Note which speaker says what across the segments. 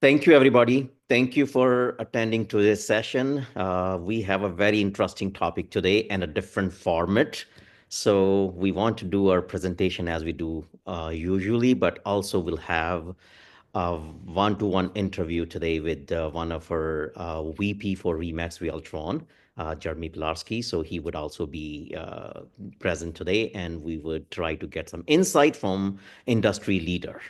Speaker 1: Thank you, everybody. Thank you for attending to this session. We have a very interesting topic today and a different format. So we want to do our presentation as we do usually, but also we'll have a one-to-one interview today with one of our VP for Remax Realtron, Jeremy Pillarski. So he would also be present today, and we would try to get some insight from industry leader.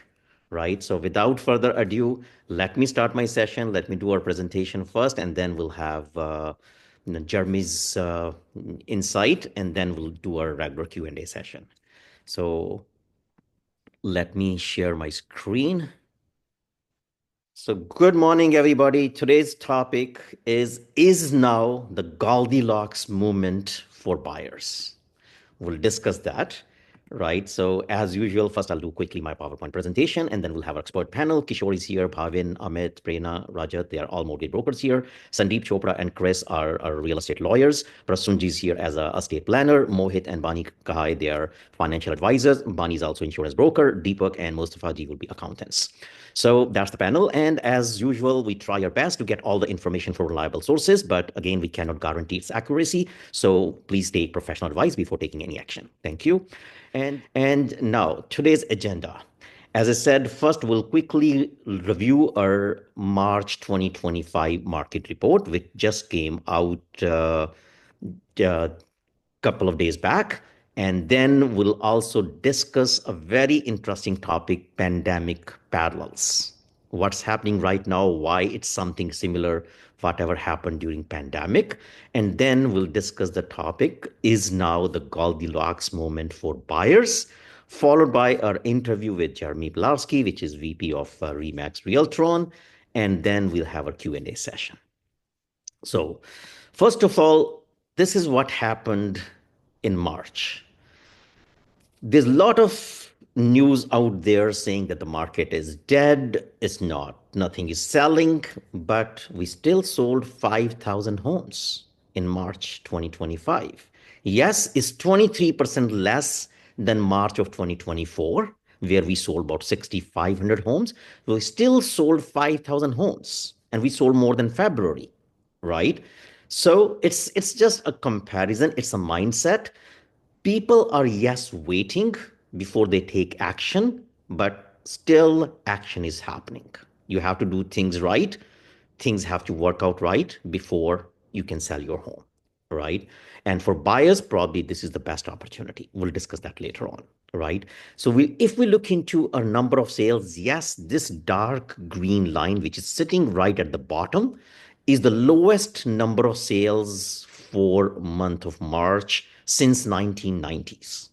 Speaker 1: Right. So without further ado, let me start my session. Let me do our presentation first, and then we'll have Jeremy's insight, and then we'll do our regular Q&A session. So let me share my screen. So good morning, everybody. Today's topic is now the Goldilocks movement for buyers. We'll discuss that, right? So as usual, first I'll do quickly my PowerPoint presentation, and then we'll have our expert panel. Kishore is here, Bhavin, Amit, Prerna, Rajat, they are all mortgage brokers here. Sandeep Chopra and Chris are real estate lawyers. Prasunji is here as a estate planner. Mohit and Bani Kahai, they are financial advisors. Bani is also insurance broker. Deepak and Mustafa ji will be accountants. So that's the panel. And as usual, we try our best to get all the information from reliable sources, but again, we cannot guarantee its accuracy. So please take professional advice before taking any action. Thank you. And now today's agenda. As I said, first we'll quickly review our March 2025 market report, which just came out couple of days back. And then we'll also discuss a very interesting topic, pandemic parallels. What's happening right now, why it's something similar, whatever happened during pandemic. And then we'll discuss the topic, is now the Goldilocks moment for buyers, followed by our interview with Jeremy Pillarski, which is VP of Remax Realtron. And then we'll have a Q&A session. So first of all, this is what happened in March. There's a lot of news out there saying that the market is dead, it's not, nothing is selling, but we still sold 5,000 homes in March 2025. Yes, it's 23% less than March of 2024, where we sold about 6,500 homes. We still sold 5,000 homes, and we sold more than February, right? So it's just a comparison, it's a mindset. People are, yes, waiting before they take action, but still action is happening. You have to do things right. Things have to work out right before you can sell your home, right? And for buyers, probably this is the best opportunity. We'll discuss that later on, right? So if we look into a number of sales, yes, this dark green line, which is sitting right at the bottom, is the lowest number of sales for month of March since 1990s,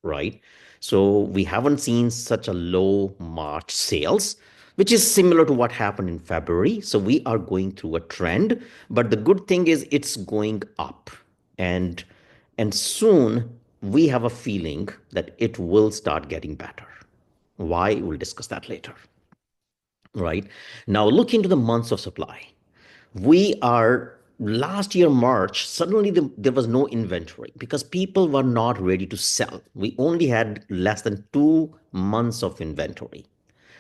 Speaker 1: right? So we haven't seen such a low March sales, which is similar to what happened in February. So we are going through a trend, but the good thing is it's going up, and soon we have a feeling that it will start getting better. Why? We'll discuss that later, right? Now look into the months of supply. We are last year, March, suddenly there was no inventory because people were not ready to sell. We only had less than 2 months of inventory.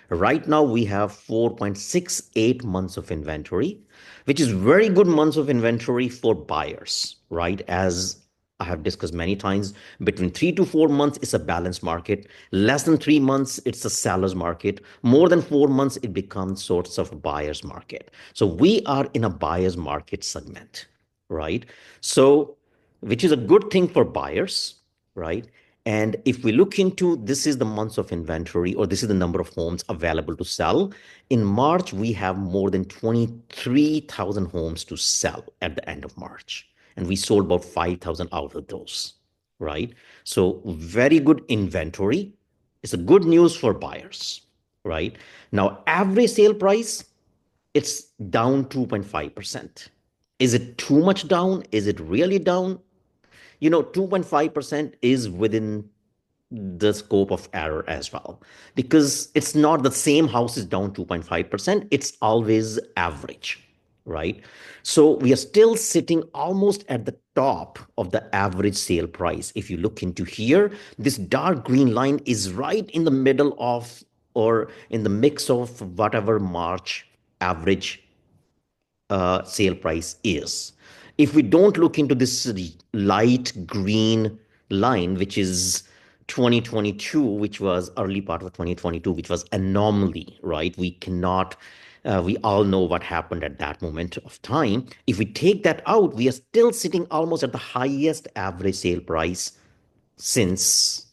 Speaker 1: Right now, we have 4.68 months of inventory, which is very good months of inventory for buyers, right? As I have discussed many times, between 3 to 4 months, it's a balanced market. Less than 3 months, it's a seller's market. More than 4 months, it becomes sorts of a buyer's market. So we are in a buyer's market segment, right? So, which is a good thing for buyers, right? And if we look into, this is the months of inventory, or this is the number of homes available to sell. In March, we have more than 23,000 homes to sell at the end of March. And we sold about 5,000 out of those, right? So very good inventory. It's a good news for buyers, right? Now, average sale price, it's down 2.5%. Is it too much down? Is it really down? 2.5% is within the scope of error as well, because it's not the same house is down 2.5%. It's always average, right? So we are still sitting almost at the top of the average sale price. If you look into here, this dark green line is right in the middle of, or in the mix of whatever March average sale price is. If we don't look into this light green line, which is 2022, which was early part of 2022, which was anomaly, right? We cannot, we all know what happened at that moment of time. If we take that out, we are still sitting almost at the highest average sale price since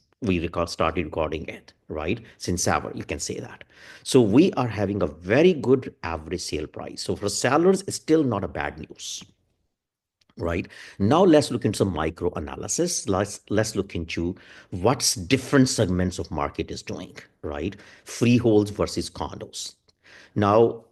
Speaker 1: started recording it, right? Since ever, you can say that. So we are having a very good average sale price. So for sellers, it's still not a bad news, right? Now let's look into some micro analysis. Let's look into what's different segments of market is doing, right? Freeholds versus condos. Now,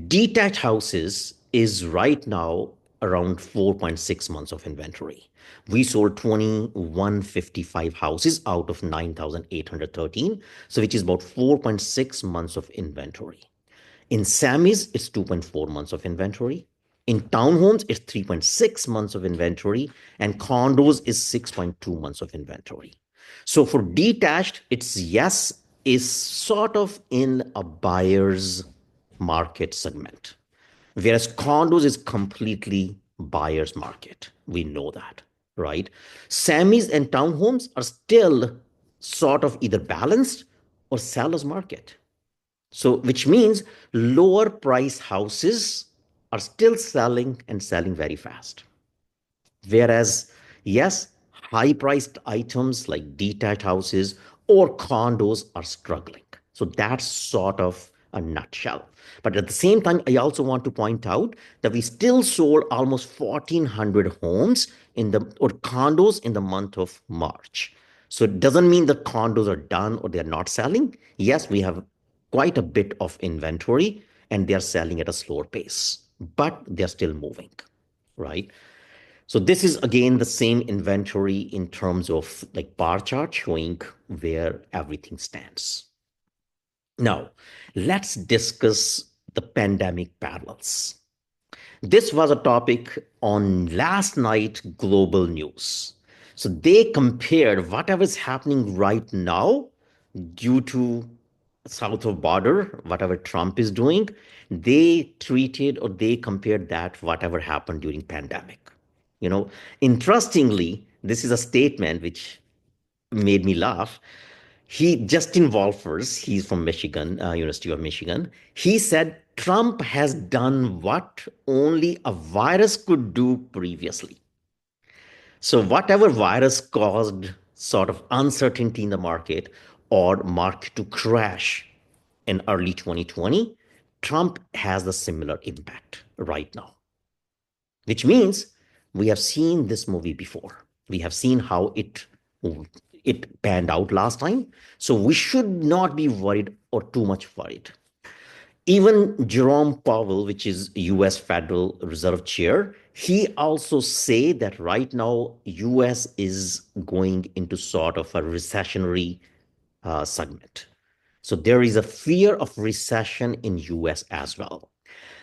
Speaker 1: detached houses is right now around 4.6 months of inventory. We sold 2155 houses out of 9,813, so which is about 4.6 months of inventory. In Sammy's, it's 2.4 months of inventory. In townhomes, it's 3.6 months of inventory, and condos is 6.2 months of inventory. So for detached, it's yes, is sort of in a buyer's market segment, whereas condos is completely buyer's market. We know that, right? Sammys and townhomes are still sort of either balanced or seller's market. So, which means lower price houses are still selling and selling very fast. Whereas, yes, high priced items like detached houses or condos are struggling. So that's sort of a nutshell. But at the same time, I also want to point out that we still sold almost 1,400 homes in the or condos in the month of March. So it doesn't mean the condos are done or they're not selling. Yes, we have quite a bit of inventory and they're selling at a slower pace, but they're still moving, right? So this is again the same inventory in terms of like bar chart showing where everything stands. Now, let's discuss the pandemic parallels. This was a topic on last night global news. So they compared whatever is happening right now due to south of border, whatever Trump is doing, they treated or they compared that whatever happened during pandemic. You know, interestingly, this is a statement which made me laugh. Justin Wolfers, he's from Michigan, University of Michigan. He said Trump has done what only a virus could do previously. So whatever virus caused sort of uncertainty in the market or market to crash in early 2020, Trump has the similar impact right now, which means we have seen this movie before. We have seen how it panned out last time. So we should not be worried or too much worried. Even Jerome Powell, which is US Federal Reserve Chair, he also say that right now US is going into sort of a recessionary segment. So there is a fear of recession in US as well.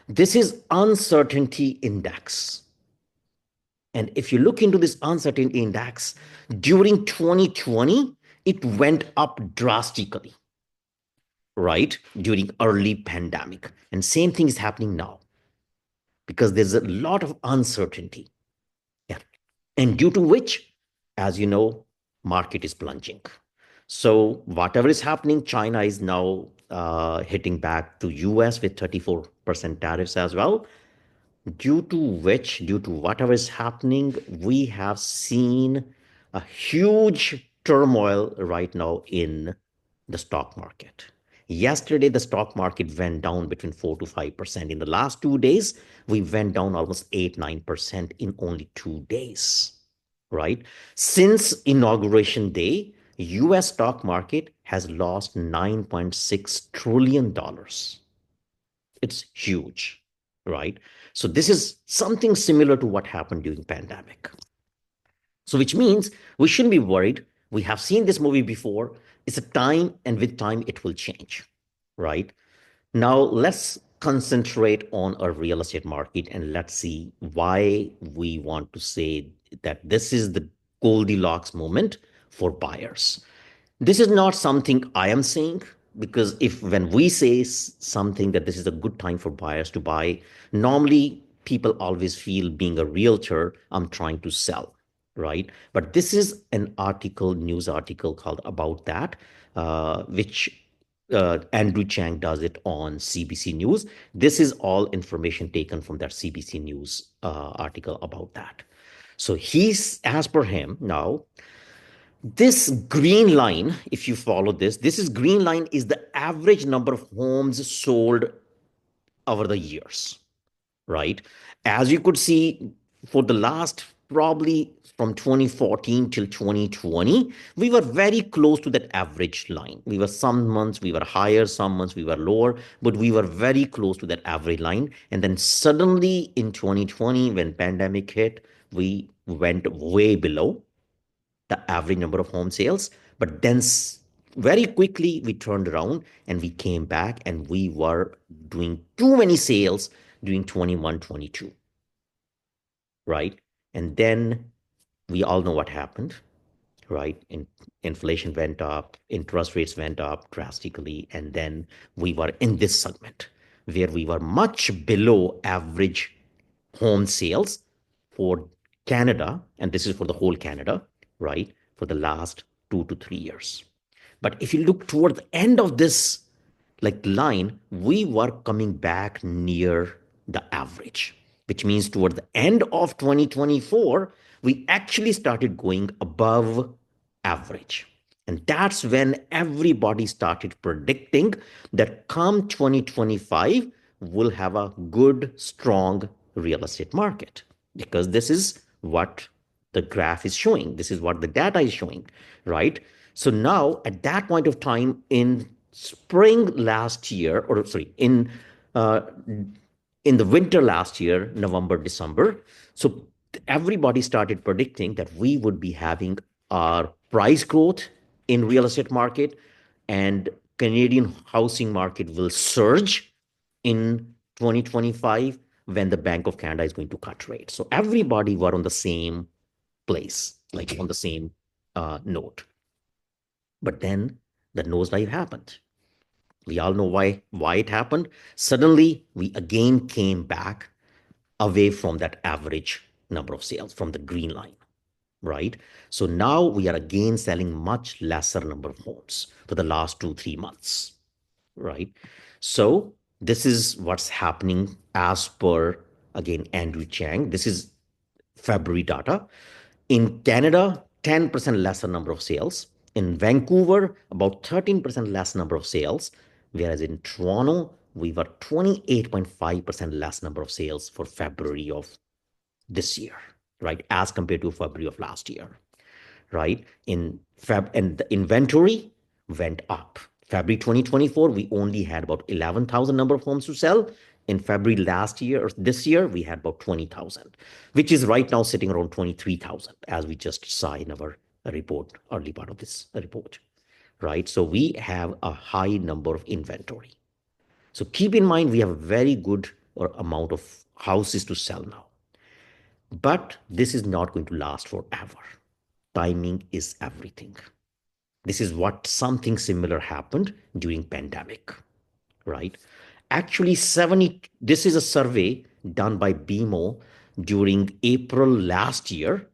Speaker 1: This is uncertainty index. And if you look into this uncertainty index, during 2020, it went up drastically, right? During early pandemic. And same thing is happening now because there's a lot of uncertainty. Yeah. And due to which, as you know, market is plunging. So whatever is happening, China is now hitting back to US with 34% tariffs as well. Due to whatever is happening, we have seen a huge turmoil right now in the stock market. Yesterday, the stock market went down between 4 to 5%. In the last 2 days, we went down almost 8, 9% in only 2 days, right? Since inauguration day, US stock market has lost $9.6 trillion. It's huge, right? So this is something similar to what happened during pandemic. So which means we shouldn't be worried. We have seen this movie before. It's a time, and with time it will change, right? Now let's concentrate on a real estate market and let's see why we want to say that this is the Goldilocks moment for buyers. This is not something I am saying. because if when we say something that this is a good time for buyers to buy, normally people always feel being a realtor, I'm trying to sell, right? But this is an article, news article called about that, which Andrew Chang does it on CBC News. This is all information taken from that CBC News article about that. So he's, as per him, now this green line, if you follow this, this is green line is the average number of homes sold over the years, right? As you could see, for the last probably from 2014 till 2020, we were very close to that average line. We were some months we were higher, some months we were lower, but we were very close to that average line. And then suddenly in 2020, when pandemic hit, we went way below the average number of home sales. But then very quickly we turned around and we came back and we were doing too many sales during 21, 22, right? And then we all know what happened, right? Inflation went up, interest rates went up drastically, and then we were in this segment where we were much below average home sales for Canada, and this is for the whole Canada, right? For the last 2 to 3 years. But if you look toward the end of this like line, we were coming back near the average, which means toward the end of 2024, we actually started going above average. And that's when everybody started predicting that come 2025, we'll have a good, strong real estate market because this is what the graph is showing. This is what the data is showing, right? So now at that point of time in spring last year, or sorry, uh, in the winter last year, November, December, so everybody started predicting that we would be having our price growth in real estate market and Canadian housing market will surge in 2025 when the Bank of Canada is going to cut rates. So everybody were on the same place, like on the same note. But then the nosedive happened. We all know why it happened. Suddenly, we again came back away from that average number of sales from the green line, right? So now we are again selling much lesser number of homes for the last 2, 3 months, right? So this is what's happening as per again Andrew Chang. This is February data. In Canada, 10% lesser number of sales. In Vancouver, about 13% less number of sales. Whereas in Toronto, we were 28.5% less number of sales for February of this year, right? As compared to February of last year, right? And the inventory went up. February 2024, we only had about 11,000 number of homes to sell. In February last year or this year, we had about 20,000, which is right now sitting around 23,000, as we just saw in our report, early part of this report, right? So we have a high number of inventory. So keep in mind, we have a very good amount of houses to sell now. But this is not going to last forever. Timing is everything. This is what something similar happened during pandemic, right? Actually, this is a survey done by BMO during April last year,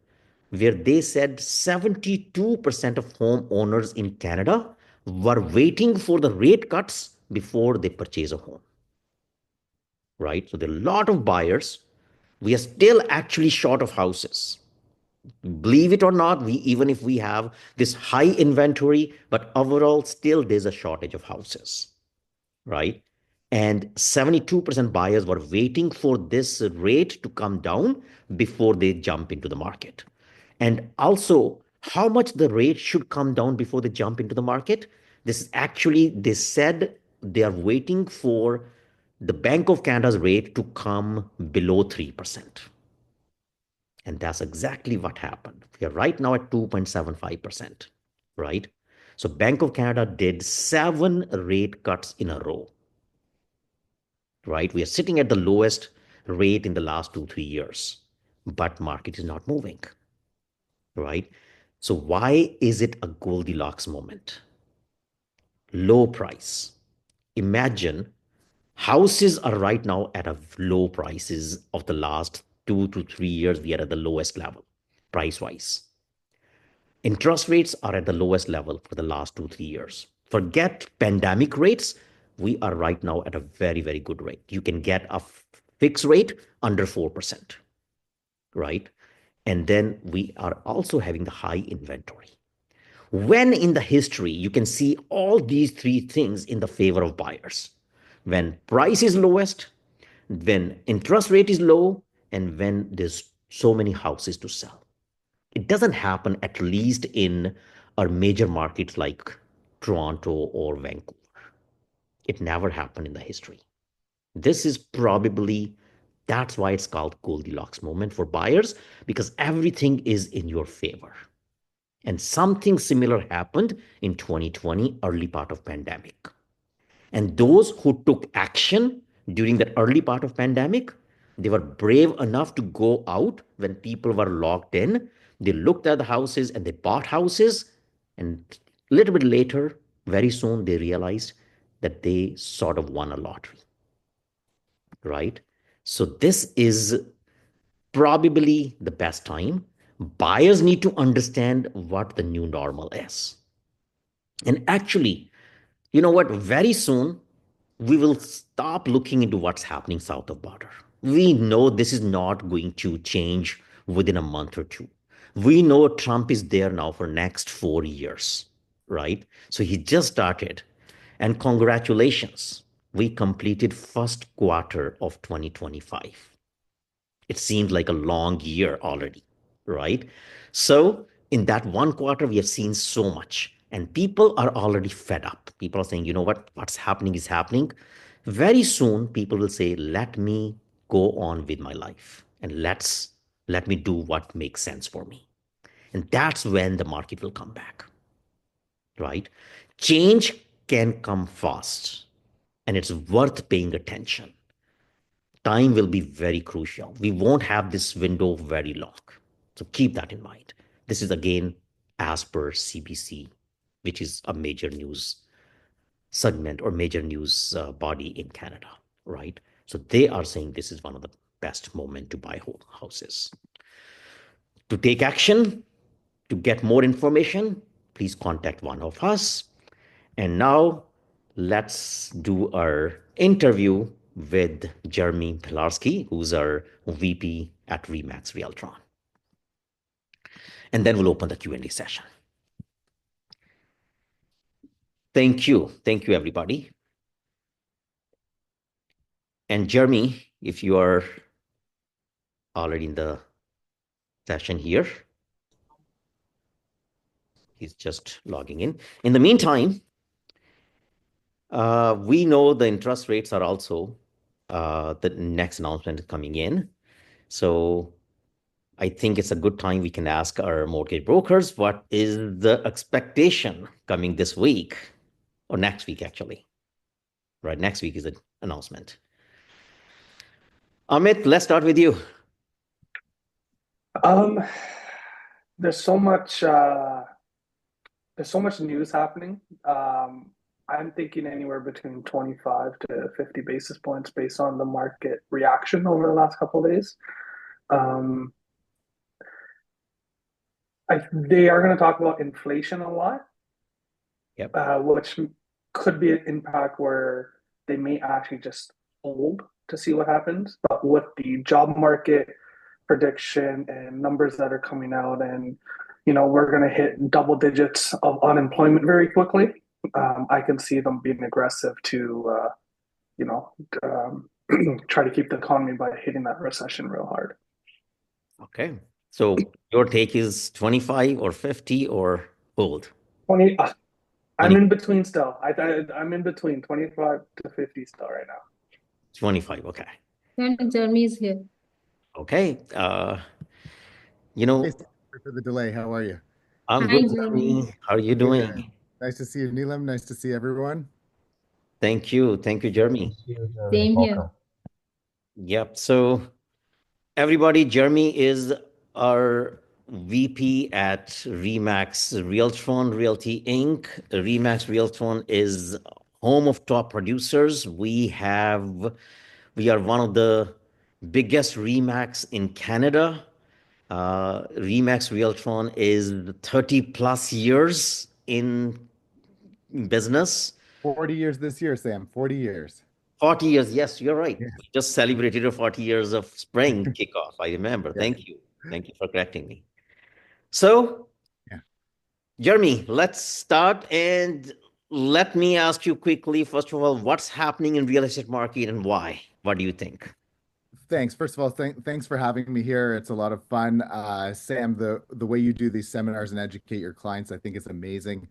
Speaker 1: where they said 72% of homeowners in Canada were waiting for the rate cuts before they purchase a home, right? So there are a lot of buyers. We are still actually short of houses. Believe it or not, we even if we have this high inventory, but overall still there's a shortage of houses, right? And 72% buyers were waiting for this rate to come down before they jump into the market. And also, how much the rate should come down before they jump into the market? This is actually, they said they are waiting for the Bank of Canada's rate to come below 3%. And that's exactly what happened. We are right now at 2.75%, right? So Bank of Canada did 7 rate cuts in a row, right? We are sitting at the lowest rate in the last 2, 3 years, but market is not moving, right? So why is it a Goldilocks moment? low price. Imagine houses are right now at a low prices of the last 2 to 3 years. We are at the lowest level price wise. Interest rates are at the lowest level for the last 2 3 years. Forget pandemic rates. We are right now at a very, very good rate. You can get a fixed rate under 4%, right? And then we are also having the high inventory. When in the history you can see all these three things in the favor of buyers: when price is lowest, when interest rate is low, and when there's so many houses to sell. It doesn't happen, at least in our major markets like Toronto or Vancouver. It never happened in the history. This is probably, that's why it's called Goldilocks moment for buyers, because everything is in your favor. And something similar happened in 2020, early part of pandemic. And those who took action during the early part of pandemic, they were brave enough to go out when people were locked in. They looked at the houses and they bought houses. And a little bit later, very soon, they realized that they sort of won a lottery, right? So this is probably the best time. Buyers need to understand what the new normal is. And actually, you know what? Very soon, we will stop looking into what's happening south of border. We know this is not going to change within a month or two. We know Trump is there now for next 4 years, right? So he just started. And congratulations, we completed first quarter of 2025. It seems like a long year already, right? So in that one quarter, we have seen so much, and people are already fed up. People are saying, you know what, what's happening is happening. Very soon, people will say, let me go on with my life and let me do what makes sense for me. And that's when the market will come back, right? Change can come fast, and it's worth paying attention. Time will be very crucial. We won't have this window very long. So keep that in mind. This is again as per CBC, which is a major news segment or major news body in Canada, right? So they are saying this is one of the best moment to buy houses. To take action, to get more information, please contact one of us. And now let's do our interview with Jeremy Pillarski, who's our VP at Remax Realtron. And then we'll open the Q&A session. Thank you. Thank you, everybody. And Jeremy, if you are already in the session here, he's just logging in. In the meantime, we know the interest rates are also the next announcement coming in. So I think it's a good time we can ask our mortgage brokers what is the expectation coming this week or next week, actually. Right, next week is an announcement. Amit, let's start with you.
Speaker 2: Um, there's so much news happening. I'm thinking anywhere between 25 to 50 basis points based on the market reaction over the last couple of days. Um, they are going to talk about inflation a lot,
Speaker 1: Yep.
Speaker 2: which could be an impact where they may actually just hold to see what happens. But with the job market prediction and numbers that are coming out, and we're going to hit double digits of unemployment very quickly. I can see them being aggressive to, you know, um, try to keep the economy by hitting that recession real hard.
Speaker 1: Okay. So your take is 25 or 50 or hold?
Speaker 2: 20. I'm
Speaker 1: 20,
Speaker 2: in between still. I'm in between 25 to 50 still right now.
Speaker 1: 25. Okay.
Speaker 3: And Jeremy is here.
Speaker 1: Okay. You
Speaker 4: Hey,
Speaker 1: know,
Speaker 4: sorry for the delay. How are you?
Speaker 1: I'm
Speaker 3: Hi,
Speaker 1: good,
Speaker 3: Jeremy.
Speaker 1: Jeremy. How are you
Speaker 4: Good.
Speaker 1: doing?
Speaker 4: Nice to see you, Neelam. Nice to see everyone.
Speaker 1: Thank you. Thank you, Jeremy.
Speaker 3: Same here.
Speaker 1: Yep. So everybody, Jeremy is our VP at Remax Realtron Realty Inc. Remax Realtron is home of top producers. We are one of the biggest Remax in Canada. Remax Realtron is 30 plus years in business.
Speaker 4: 40 years this year, Sam. 40 years.
Speaker 1: 40 years. Yes, you're right.
Speaker 4: Yeah.
Speaker 1: We just celebrated a 40 years of spring kickoff. I remember.
Speaker 4: Yeah.
Speaker 1: Thank you. Thank you for correcting me. So,
Speaker 4: Yeah.
Speaker 1: Jeremy, let's start and let me ask you quickly, first of all, what's happening in real estate market and why? What do you think?
Speaker 4: Thanks. First of all, thanks for having me here. It's a lot of fun. Sam, the way you do these seminars and educate your clients, I think is amazing.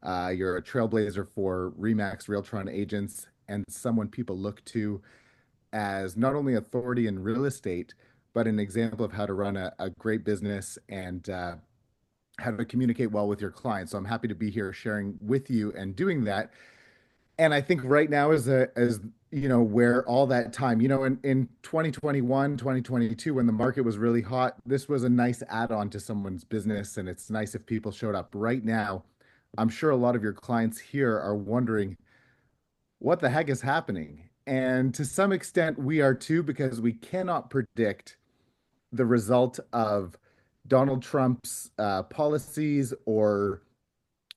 Speaker 4: You're a trailblazer for Remax Realtron agents and someone people look to as not only authority in real estate, but an example of how to run a great business and how to communicate well with your clients. So I'm happy to be here sharing with you and doing that. And I think right now is where all that time, in 2021, 2022, when the market was really hot, this was a nice add-on to someone's business, and it's nice if people showed up. Right now, I'm sure a lot of your clients here are wondering what the heck is happening. And to some extent, we are too, because we cannot predict the result of Donald Trump's policies or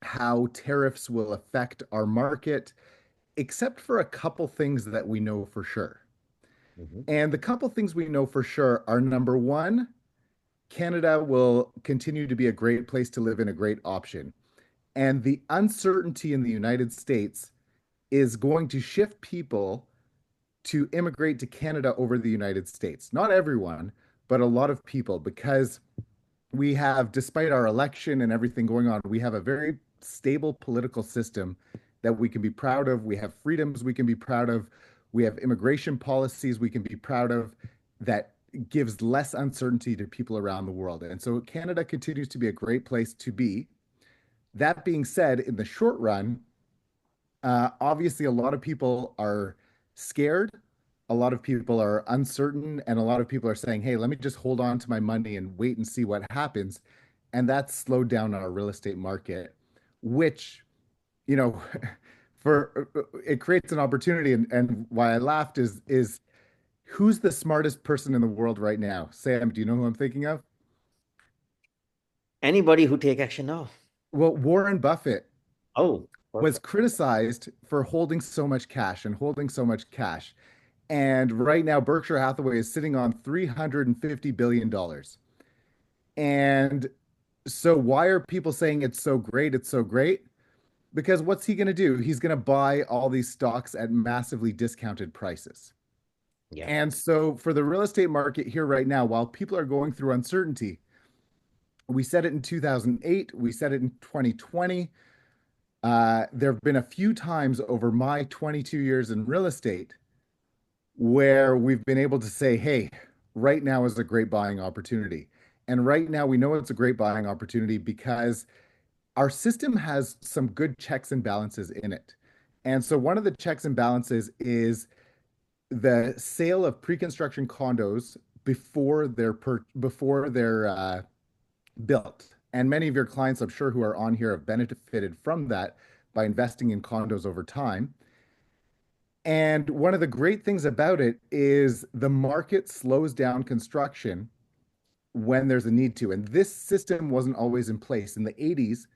Speaker 4: how tariffs will affect our market, except for a couple things that we know for sure.
Speaker 1: Mhm.
Speaker 4: And the couple things we know for sure are number one, Canada will continue to be a great place to live and a great option. And the uncertainty in the United States is going to shift people to immigrate to Canada over the United States. Not everyone, but a lot of people, because we have, despite our election and everything going on, we have a very stable political system that we can be proud of. We have freedoms we can be proud of. We have immigration policies we can be proud of that gives less uncertainty to people around the world. And so Canada continues to be a great place to be. That being said, in the short run, obviously a lot of people are scared. A lot of people are uncertain, and a lot of people are saying, hey, let me just hold on to my money and wait and see what happens. And that's slowed down our real estate market, which, you know, for it creates an opportunity. And why I laughed is who's the smartest person in the world right now? Sam, do you know who I'm thinking of?
Speaker 1: Anybody who take action now?
Speaker 4: Well, Warren Buffett
Speaker 1: Oh,
Speaker 4: was
Speaker 1: perfect.
Speaker 4: criticized for holding so much cash and holding so much cash. And right now, Berkshire Hathaway is sitting on $350 billion. And so, why are people saying it's so great? It's so great? Because what's he going to do? He's going to buy all these stocks at massively discounted prices.
Speaker 1: Yeah.
Speaker 4: And so, for the real estate market here right now, while people are going through uncertainty, we said it in 2008, we said it in 2020. There have been a few times over my 22 years in real estate where we've been able to say, hey, right now is a great buying opportunity. And right now we know it's a great buying opportunity because our system has some good checks and balances in it. And so one of the checks and balances is the sale of pre-construction condos before they're built. And many of your clients, I'm sure, who are on here have benefited from that by investing in condos over time. And one of the great things about it is the market slows down construction when there's a need to. And this system wasn't always in place. In the 80s,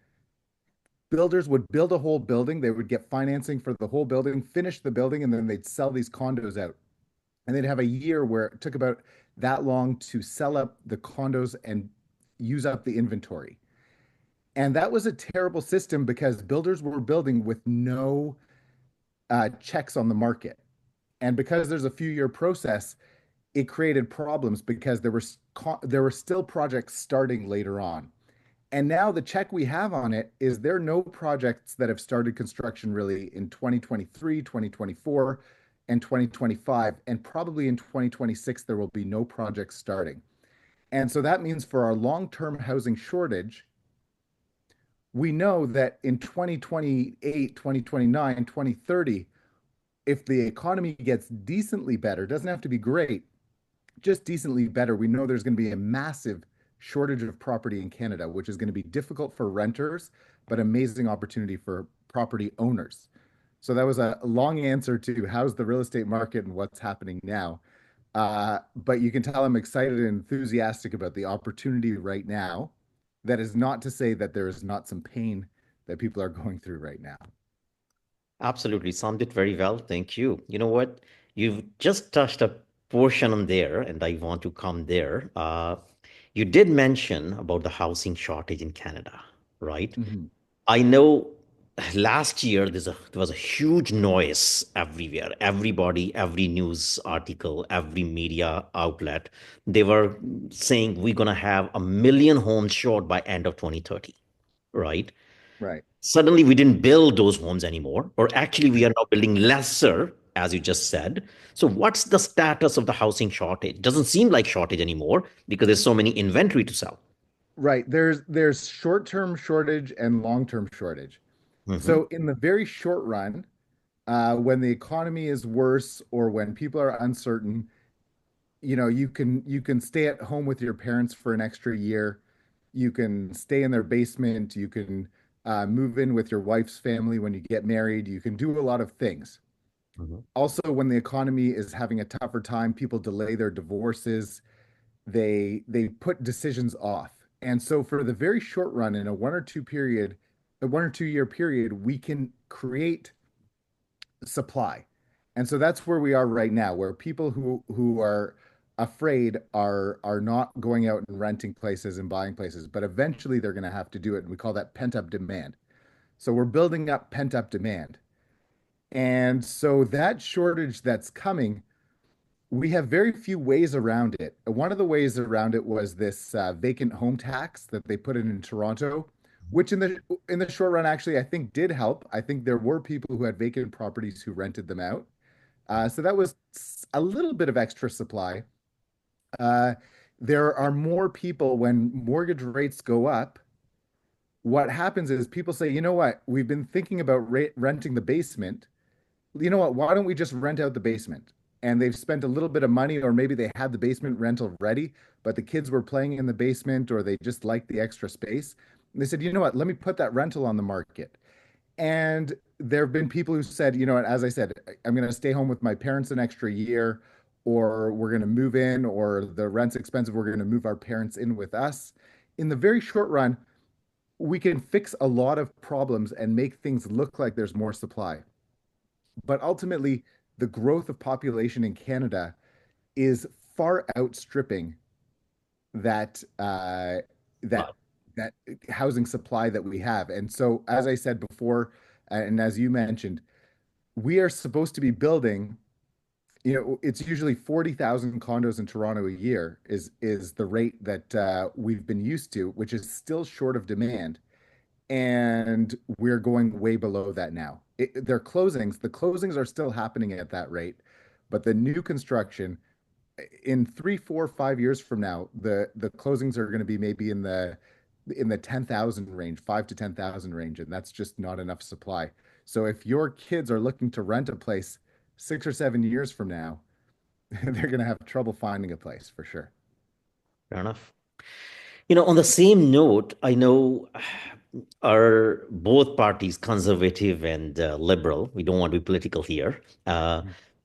Speaker 4: builders would build a whole building, they would get financing for the whole building, finish the building, and then they'd sell these condos out. And they'd have a year where it took about that long to sell up the condos and use up the inventory. And that was a terrible system because builders were building with no checks on the market. And because there's a few year process, it created problems because there were still projects starting later on. And now the check we have on it is there are no projects that have started construction really in 2023, 2024, and 2025. And probably in 2026, there will be no projects starting. And so that means for our long-term housing shortage, we know that in 2028, 2029, 2030, if the economy gets decently better, doesn't have to be great, just decently better, we know there's going to be a massive shortage of property in Canada, which is going to be difficult for renters, but amazing opportunity for property owners. So that was a long answer to how's the real estate market and what's happening now. But you can tell I'm excited and enthusiastic about the opportunity right now. That is not to say that there is not some pain that people are going through right now.
Speaker 1: Absolutely. Summed it very well. Thank you. You know what? You've just touched a portion on there, and I want to come there. You did mention about the housing shortage in Canada, right?
Speaker 4: Mhm.
Speaker 1: I know last year there was a huge noise everywhere. Everybody, every news article, every media outlet, they were saying we're gonna have 1 million homes short by end of 2030, right?
Speaker 4: Right.
Speaker 1: Suddenly we didn't build those homes anymore, or actually we are now building lesser, as you just said. So what's the status of the housing shortage? Doesn't seem like shortage anymore because there's so many inventory to sell.
Speaker 4: Right. There's short-term shortage and long-term shortage.
Speaker 1: Hmm.
Speaker 4: So in the very short run, when the economy is worse or when people are uncertain, you can stay at home with your parents for an extra year. You can stay in their basement. You can move in with your wife's family when you get married. You can do a lot of things.
Speaker 1: Hmm.
Speaker 4: Also, when the economy is having a tougher time, people delay their divorces. They put decisions off. And so for the very short run, in a 1 or 2 year period, we can create supply. And so that's where we are right now, where people who are afraid are not going out and renting places and buying places, but eventually they're going to have to do it. And we call that pent up demand. So we're building up pent up demand. And so that shortage that's coming, we have very few ways around it. One of the ways around it was this vacant home tax that they put in Toronto, which in the short run actually I think did help. I think there were people who had vacant properties who rented them out. So that was a little bit of extra supply. Uh, there are more people when mortgage rates go up. What happens is people say, you know what, we've been thinking about renting the basement. You know what, why don't we just rent out the basement? And they've spent a little bit of money, or maybe they had the basement rental ready, but the kids were playing in the basement, or they just liked the extra space. And they said, you know what, let me put that rental on the market. And there have been people who said, you know what, as I said, I'm going to stay home with my parents an extra year, or we're going to move in, or the rent's expensive, we're going to move our parents in with us. In the very short run, we can fix a lot of problems and make things look like there's more supply. But ultimately, the growth of population in Canada is far outstripping that that
Speaker 1: But
Speaker 4: that housing supply that we have. And so, as I said before, and as you mentioned, we are supposed to be building. It's usually 40,000 condos in Toronto a year is the rate that we've been used to, which is still short of demand, and we're going way below that now. The closings are still happening at that rate, but the new construction in 3, 4, 5 years from now, the closings are going to be maybe in the 10,000 range, 5 to 10,000 range, and that's just not enough supply. So if your kids are looking to rent a place 6 or 7 years from now, they're going to have trouble finding a place for sure.
Speaker 1: fair enough. On the same note, I know are both parties, conservative and liberal. We don't want to be political here.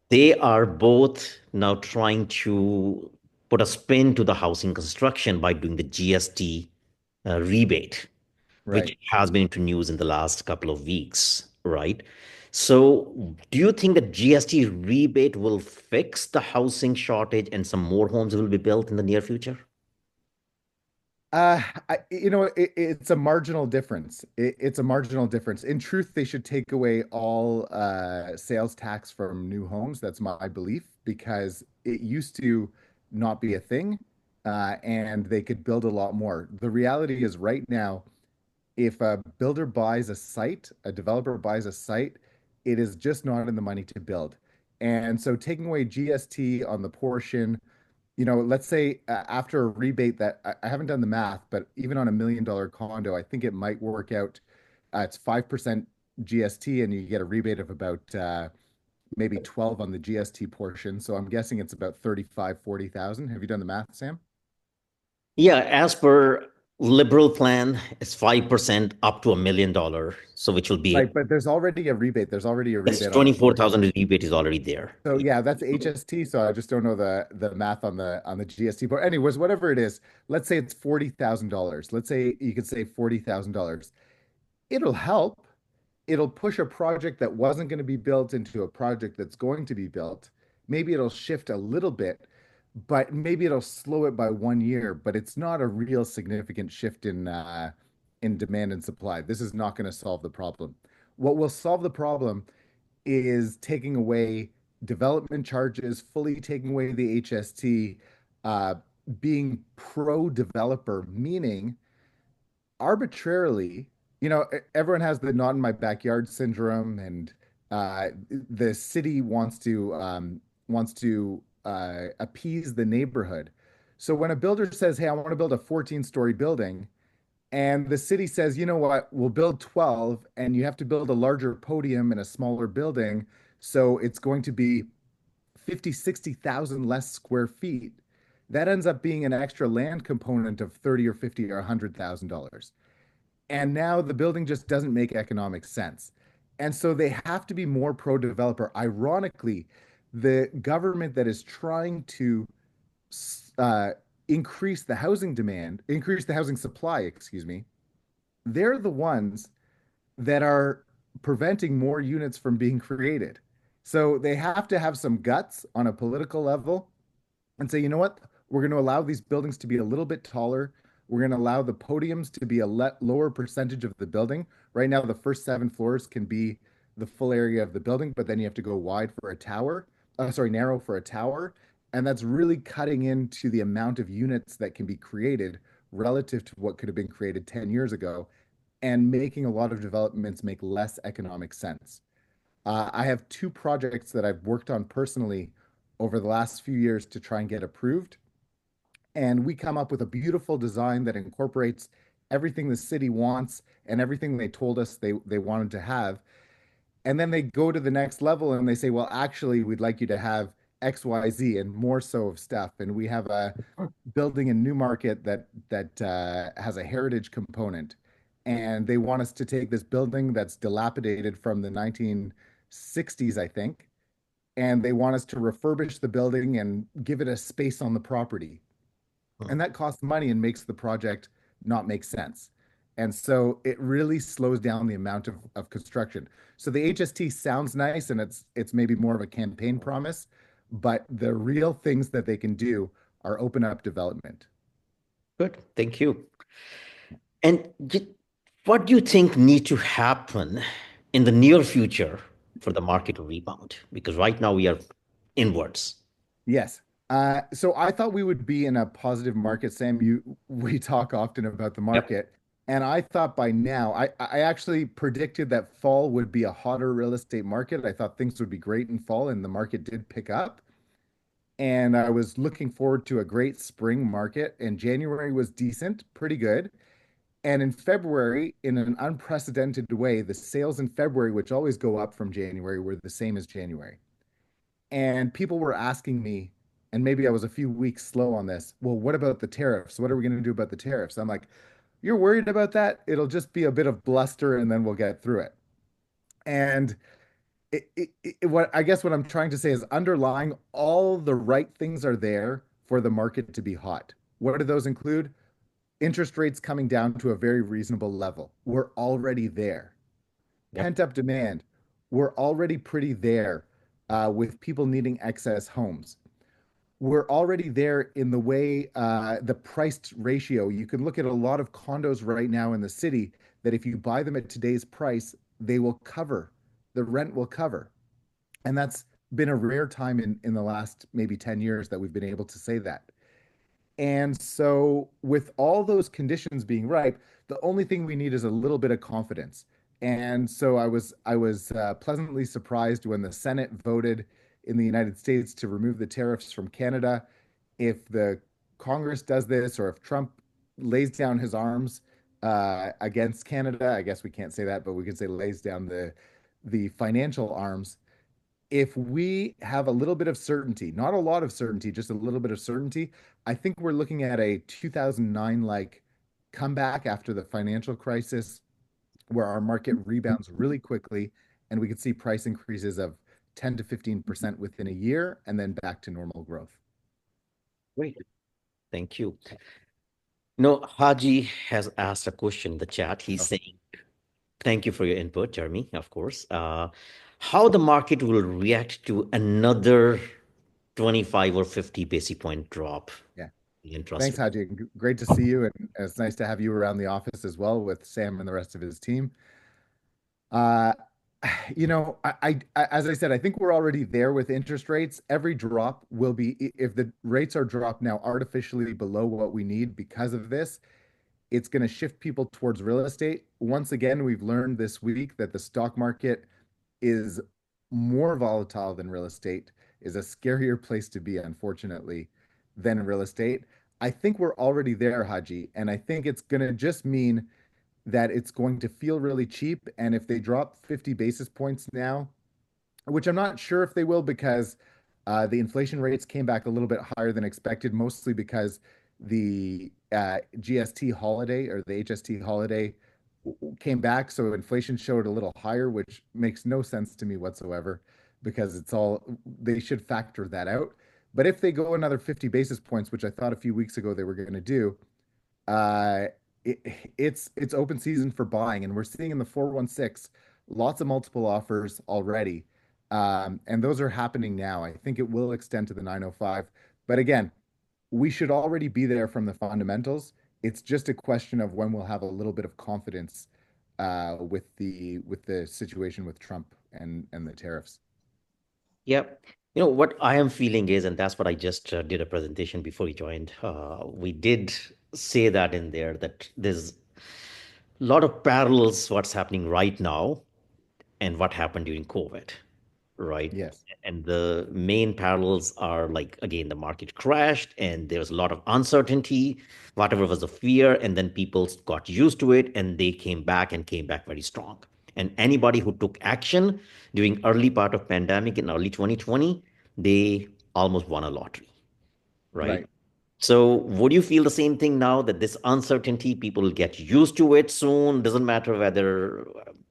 Speaker 1: They are both now trying to put a spin to the housing construction by doing the GST rebate,
Speaker 4: Right.
Speaker 1: which has been into news in the last couple of weeks, right? So, do you think that GST rebate will fix the housing shortage and some more homes will be built in the near future?
Speaker 4: Uh, it's a marginal difference. It's a marginal difference. In truth, they should take away all sales tax from new homes. That's my belief because it used to not be a thing, and they could build a lot more. The reality is, right now, if a builder buys a site, a developer buys a site, it is just not in the money to build. And so, taking away GST on the portion let's say after a rebate that I haven't done the math, but even on $1 million condo, I think it might work out. It's 5% GST, and you get a rebate of about maybe 12 on the GST portion. So I'm guessing it's about 35, 40,000. Have you done the math, Sam?
Speaker 1: Yeah, as per liberal plan, it's 5% up to $1 million. So which will
Speaker 4: Right,
Speaker 1: be,
Speaker 4: but there's already a rebate. There's already a
Speaker 1: yes,
Speaker 4: rebate on a portion.
Speaker 1: 24,000 rebate is already there.
Speaker 4: So yeah, that's HST. So I just don't know the math on the GST. But anyways, whatever it is, let's say it's $40,000. Let's say you could say $40,000. It'll help. It'll push a project that wasn't going to be built into a project that's going to be built. Maybe it'll shift a little bit, but maybe it'll slow it by 1 year. But it's not a real significant shift in demand and supply. This is not going to solve the problem. What will solve the problem is taking away development charges, fully taking away the HST, uh, being pro developer, meaning arbitrarily, everyone has the not in my backyard syndrome, and the city wants to appease the neighborhood. So when a builder says, "Hey, I want to build a 14-story building," and the city says, "You know what? We'll build 12, and you have to build a larger podium in a smaller building, so it's going to be 50, 60,000 less square feet." That ends up being an extra land component of 30 or 50 or $100,000. And now the building just doesn't make economic sense. And so they have to be more pro developer. Ironically, the government that is trying to uh, increase the housing supply, excuse me, they're the ones that are preventing more units from being created. So they have to have some guts on a political level and say, you know what? We're going to allow these buildings to be a little bit taller. We're going to allow the podiums to be a lower percentage of the building. Right now, the first 7 floors can be the full area of the building, but then you have to go wide for a tower. Sorry, narrow for a tower. And that's really cutting into the amount of units that can be created relative to what could have been created 10 years ago and making a lot of developments make less economic sense. I have two projects that I've worked on personally over the last few years to try and get approved. And we come up with a beautiful design that incorporates everything the city wants and everything they told us they wanted to have. And then they go to the next level and they say, well, actually, we'd like you to have XYZ and more so of stuff. And we have a building in Newmarket that has a heritage component. And they want us to take this building that's dilapidated from the 1960s, I think, and they want us to refurbish the building and give it a space on the property. And that costs money and makes the project not make sense. And so it really slows down the amount of construction. So the HST sounds nice and it's maybe more of a campaign promise, but the real things that they can do are open up development.
Speaker 1: Good, thank you. And what do you think need to happen in the near future for the market to rebound? Because right now we are inwards.
Speaker 4: Yes. So I thought we would be in a positive market, Sam. We talk often about the
Speaker 1: Yep.
Speaker 4: market, and I thought by now, I actually predicted that fall would be a hotter real estate market. I thought things would be great in fall, and the market did pick up. And I was looking forward to a great spring market, and January was decent, pretty good. And in February, in an unprecedented way, the sales in February, which always go up from January, were the same as January. And people were asking me, and maybe I was a few weeks slow on this. Well, what about the tariffs? What are we going to do about the tariffs? I'm like, you're worried about that? It'll just be a bit of bluster and then we'll get through it. And what I guess what I'm trying to say is underlying all the right things are there for the market to be hot. What do those include? Interest rates coming down to a very reasonable level. We're already there.
Speaker 1: Yep.
Speaker 4: Pent up demand. We're already pretty there with people needing excess homes. We're already there in the way the price ratio. You can look at a lot of condos right now in the city that if you buy them at today's price, they will cover, the rent will cover. And that's been a rare time in the last maybe 10 years that we've been able to say that. And so, with all those conditions being right, the only thing we need is a little bit of confidence. And so, I was pleasantly surprised when the Senate voted in the United States to remove the tariffs from Canada. If the Congress does this, or if Trump lays down his arms against Canada, I guess we can't say that, but we can say lays down the financial arms. if we have a little bit of certainty, not a lot of certainty, just a little bit of certainty, I think we're looking at a 2009 like comeback after the financial crisis where our market rebounds really quickly and we could see price increases of 10 to 15% within a year and then back to normal growth.
Speaker 1: Great. Thank you. Haji has asked a question in the chat. He's saying, thank you for your input, Jeremy, of course. How the market will react to another 25 or 50 basis point drop
Speaker 4: Yeah.
Speaker 1: in interest
Speaker 4: Thanks,
Speaker 1: rate.
Speaker 4: Haji. Great to see you. And it's nice to have you around the office as well with Sam and the rest of his team. Uh, as I said, I think we're already there with interest rates. Every drop will be, if the rates are dropped now artificially below what we need because of this, it's going to shift people towards real estate. Once again, we've learned this week that the stock market is more volatile than real estate, is a scarier place to be, unfortunately, than real estate. I think we're already there, Haji, and I think it's going to just mean that it's going to feel really cheap. And if they drop 50 basis points now, which I'm not sure if they will because the inflation rates came back a little bit higher than expected, mostly because the GST holiday or the HST holiday came back. So inflation showed a little higher, which makes no sense to me whatsoever because they should factor that out. But if they go another 50 basis points, which I thought a few weeks ago they were going to do, uh, it, it's open season for buying, and we're seeing in the 416 lots of multiple offers already, and those are happening now. I think it will extend to the 905, but again, we should already be there from the fundamentals. It's just a question of when we'll have a little bit of confidence with the situation with Trump and the tariffs.
Speaker 1: Yep. What I am feeling is, and that's what I just did a presentation before you joined. We did say that in there that there's a lot of parallels what's happening right now and what happened during COVID, right?
Speaker 4: Yes,
Speaker 1: And the main parallels are like, again, the market crashed and there's a lot of uncertainty, whatever was the fear, and then people got used to it and they came back and came back very strong. And anybody who took action during early part of pandemic in early 2020, they almost won a lottery, right?
Speaker 4: right.
Speaker 1: So would you feel the same thing now that this uncertainty, people will get used to it soon? Doesn't matter whether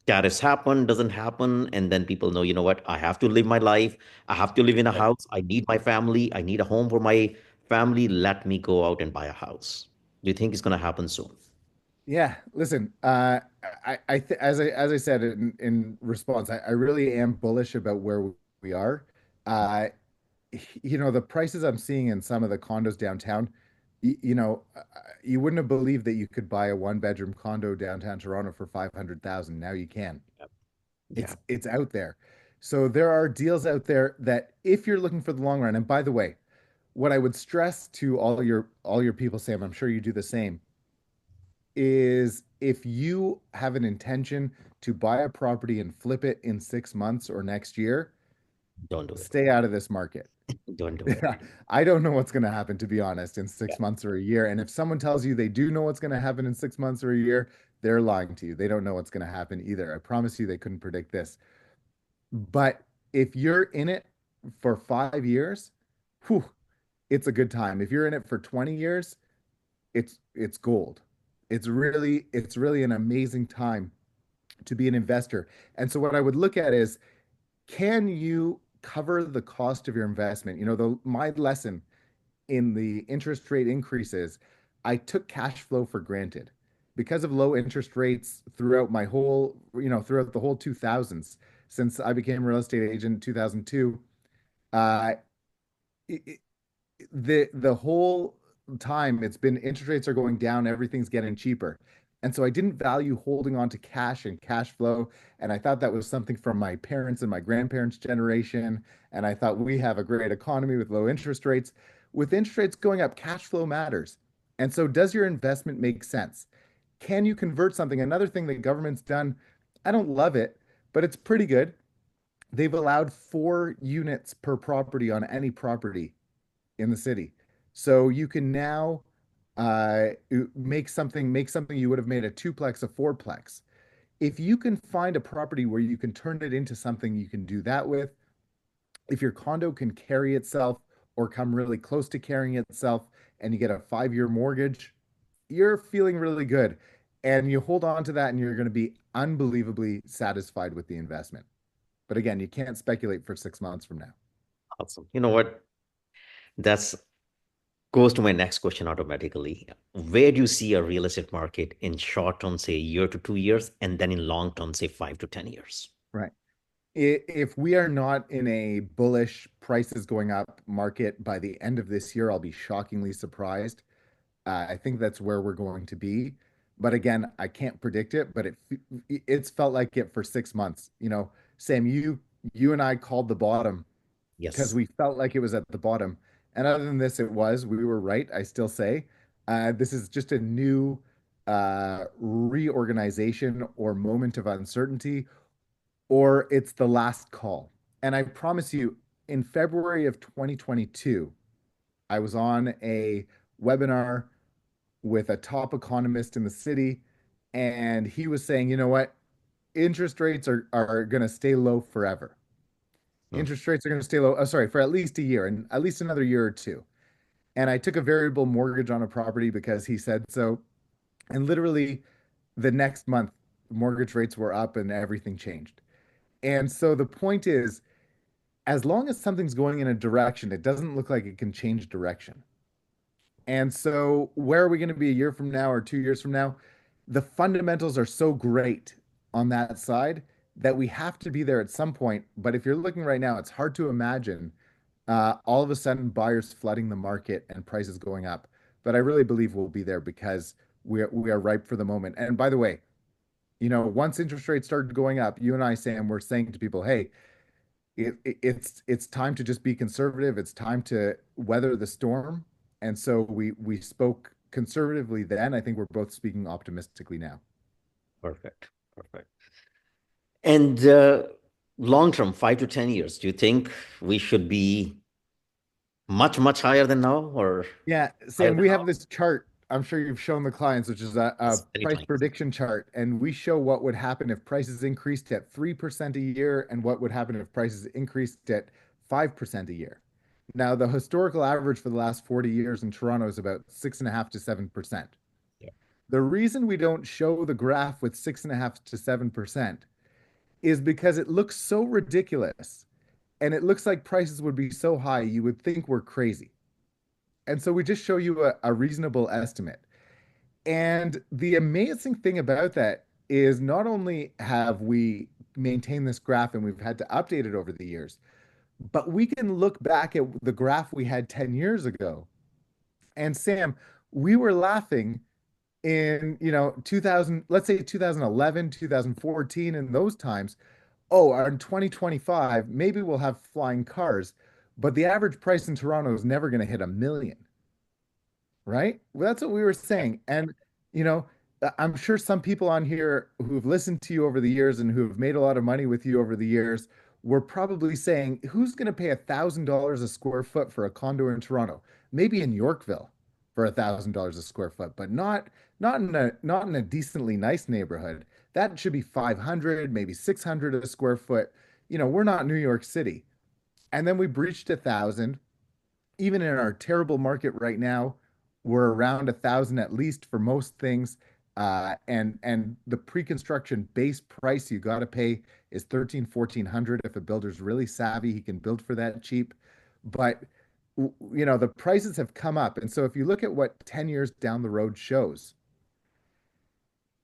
Speaker 1: tariffs happen, doesn't happen, and then people know, you know what, I have to live my life. I have to live in a
Speaker 4: Right.
Speaker 1: house. I need my family. I need a home for my family. Let me go out and buy a house. Do you think it's going to happen soon?
Speaker 4: Yeah, listen, as I said in response, I really am bullish about where we are. Uh, the prices I'm seeing in some of the condos downtown, you wouldn't have believed that you could buy a one-bedroom condo downtown Toronto for 500,000. Now you can.
Speaker 1: Yeah.
Speaker 4: It's out there. So there are deals out there that if you're looking for the long run, and by the way, what I would stress to all your people, Sam, I'm sure you do the same, is if you have an intention to buy a property and flip it in 6 months or next year,
Speaker 1: Don't do it.
Speaker 4: stay out of this market.
Speaker 1: Don't do it.
Speaker 4: I don't know what's going to happen, to be honest, in 6 months or a year. And if someone tells you they do know what's going to happen in 6 months or a year, they're lying to you. They don't know what's going to happen either. I promise you they couldn't predict this. But if you're in it for 5 years, whew, it's a good time. If you're in it for 20 years, it's gold. It's really an amazing time to be an investor. And so what I would look at is, can you cover the cost of your investment? My lesson in the interest rate increases, I took cash flow for granted because of low interest rates throughout the whole 2000s. Since I became a real estate agent in 2002, uh, it, the whole time it's been interest rates are going down, everything's getting cheaper. And so I didn't value holding on to cash and cash flow. And I thought that was something from my parents and my grandparents' generation. And I thought we have a great economy with low interest rates. With interest rates going up, cash flow matters. And so does your investment make sense? Can you convert something? Another thing the government's done, I don't love it, but it's pretty good. They've allowed 4 units per property on any property in the city. So you can now uh, make something you would have made a twoplex a fourplex. If you can find a property where you can turn it into something you can do that with, If your condo can carry itself or come really close to carrying itself and you get a 5-year mortgage, you're feeling really good. And you hold on to that and you're going to be unbelievably satisfied with the investment. But again, you can't speculate for 6 months from now.
Speaker 1: Awesome. You know what? That's goes to my next question automatically. Where do you see a real estate market in short term, say a year to 2 years, and then in long term, say 5 to 10 years?
Speaker 4: Right. If we are not in a bullish prices going up market by the end of this year, I'll be shockingly surprised. I think that's where we're going to be. But again, I can't predict it, but it's felt like it for 6 months. Sam, you and I called the bottom because
Speaker 1: Yes.
Speaker 4: we felt like it was at the bottom. And other than this, we were right. I still say this is just a new reorganization or moment of uncertainty, or it's the last call. And I promise you, in February of 2022, I was on a webinar with a top economist in the city, and he was saying, you know what? Interest rates are going to stay low forever.
Speaker 1: Hmm.
Speaker 4: Interest rates are going to stay low, sorry, for at least a year and at least another year or two. And I took a variable mortgage on a property because he said so. And literally the next month, mortgage rates were up and everything changed. And so the point is, as long as something's going in a direction, it doesn't look like it can change direction. And so, where are we going to be a year from now or 2 years from now? The fundamentals are so great on that side that we have to be there at some point. But if you're looking right now, it's hard to imagine all of a sudden buyers flooding the market and prices going up. But I really believe we'll be there because we are ripe for the moment. And by the way, once interest rates started going up, you and I, Sam, were saying to people, hey, it's time to just be conservative. It's time to weather the storm. And so we spoke conservatively then. I think we're both speaking optimistically now.
Speaker 1: Perfect. Perfect. And long term, 5 to 10 years, do you think we should be much, much higher than now or
Speaker 4: Yeah,
Speaker 1: higher
Speaker 4: Sam,
Speaker 1: than
Speaker 4: we have
Speaker 1: now?
Speaker 4: this chart. I'm sure you've shown the clients, which is a
Speaker 1: Yes, many
Speaker 4: price
Speaker 1: times.
Speaker 4: prediction chart, and we show what would happen if prices increased at 3% a year and what would happen if prices increased at 5% a year. Now, the historical average for the last 40 years in Toronto is about 6.5 to 7%.
Speaker 1: Yeah.
Speaker 4: The reason we don't show the graph with 6.5 to 7% is because it looks so ridiculous and it looks like prices would be so high, you would think we're crazy. And so we just show you a reasonable estimate. And the amazing thing about that is not only have we maintained this graph and we've had to update it over the years, but we can look back at the graph we had 10 years ago. And Sam, we were laughing in 2000, let's say 2011, 2014, in those times. Oh, in 2025 maybe we'll have flying cars, but the average price in Toronto is never going to hit a million, right? Well, that's what we were saying. And you know I'm sure some people on here who've listened to you over the years and who've made a lot of money with you over the years were probably saying, who's going to pay $1,000 a square foot for a condo in Toronto? Maybe in Yorkville for $1,000 a square foot, but not in a decently nice neighborhood. That should be 500, maybe 600 a square foot. We're not New York City. And then we breached 1,000. Even in our terrible market right now, we're around 1,000 at least for most things. And the pre-construction base price you got to pay is 1,300, 1,400. If a builder's really savvy, he can build for that cheap. But the prices have come up, and so if you look at what 10 years down the road shows,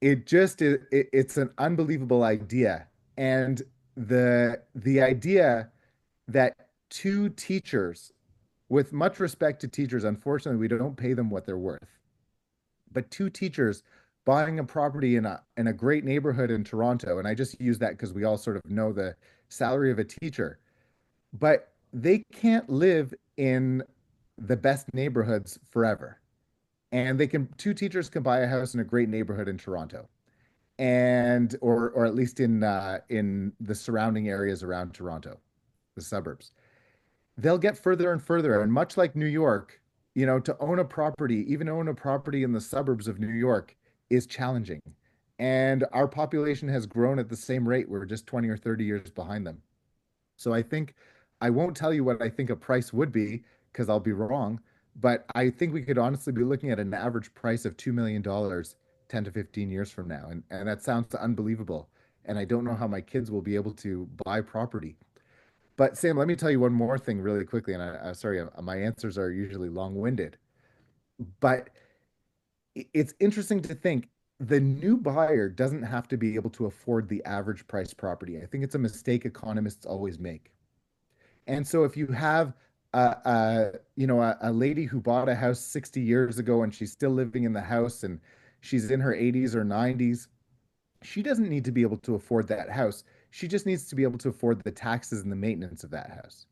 Speaker 4: it's an unbelievable idea. And the idea that two teachers, with much respect to teachers, unfortunately, we don't pay them what they're worth. But two teachers buying a property in a great neighborhood in Toronto, and I just use that because we all sort of know the salary of a teacher, but they can't live in the best neighborhoods forever. And two teachers can buy a house in a great neighborhood in Toronto, and or at least in the surrounding areas around Toronto, the suburbs. They'll get further and further. And much like New York, to own a property, even own a property in the suburbs of New York, is challenging. And our population has grown at the same rate. We're just 20 or 30 years behind them. So I think I won't tell you what I think a price would be because I'll be wrong, but I think we could honestly be looking at an average price of $2 million 10 to 15 years from now. And that sounds unbelievable. And I don't know how my kids will be able to buy property. But Sam, let me tell you one more thing really quickly. And sorry, my answers are usually long-winded, but it's interesting to think the new buyer doesn't have to be able to afford the average price property. I think it's a mistake economists always make. And so if you have a lady who bought a house 60 years ago and she's still living in the house and she's in her 80s or 90s, she doesn't need to be able to afford that house. She just needs to be able to afford the taxes and the maintenance of that house.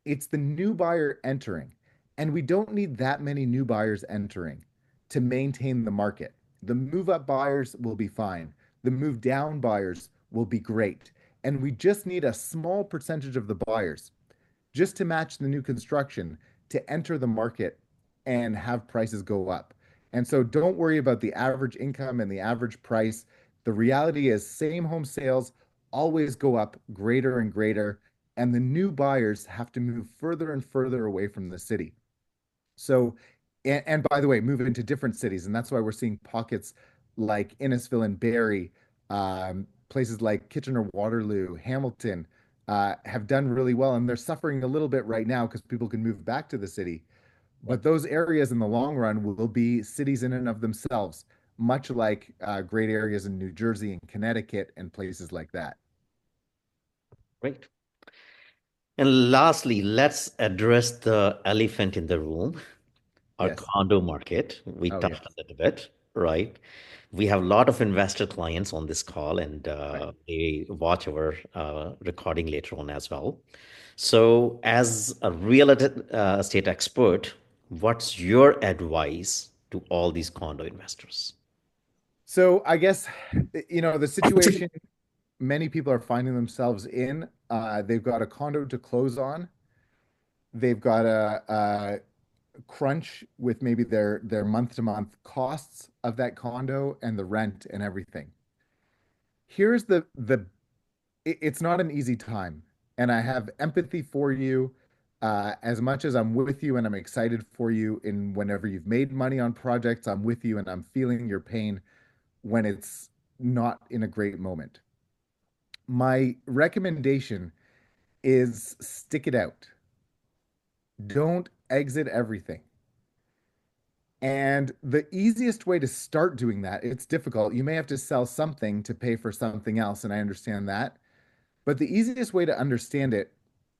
Speaker 4: It's the new buyer entering, and we don't need that many new buyers entering to maintain the market. The move up buyers will be fine. The move down buyers will be great. And we just need a small percentage of the buyers just to match the new construction to enter the market and have prices go up. And so don't worry about the average income and the average price. The reality is, same home sales always go up greater and greater, and the new buyers have to move further and further away from the city. So, and by the way, move into different cities. And that's why we're seeing pockets like Innisfil and Barrie, places like Kitchener-Waterloo, Hamilton, have done really well. And they're suffering a little bit right now because people can move back to the city. But those areas in the long run will be cities in and of themselves, much like great areas in New Jersey and Connecticut and places like that.
Speaker 1: Great. And lastly, let's address the elephant in the room, our
Speaker 4: Yes.
Speaker 1: condo market. We
Speaker 4: Oh,
Speaker 1: touched
Speaker 4: yes.
Speaker 1: on that a bit, right? We have a lot of investor clients on this call, and
Speaker 4: Right.
Speaker 1: they watch our recording later on as well. So, as a real estate expert, what's your advice to all these condo investors?
Speaker 4: So I guess, the situation many people are finding themselves in, they've got a condo to close on. They've got a crunch with maybe their month to month costs of that condo and the rent and everything. Here's it's not an easy time, and I have empathy for you. As much as I'm with you and I'm excited for you in whenever you've made money on projects, I'm with you and I'm feeling your pain when it's not in a great moment. My recommendation is stick it out. Don't exit everything. And the easiest way to start doing that, it's difficult. You may have to sell something to pay for something else, and I understand that. But the easiest way to understand it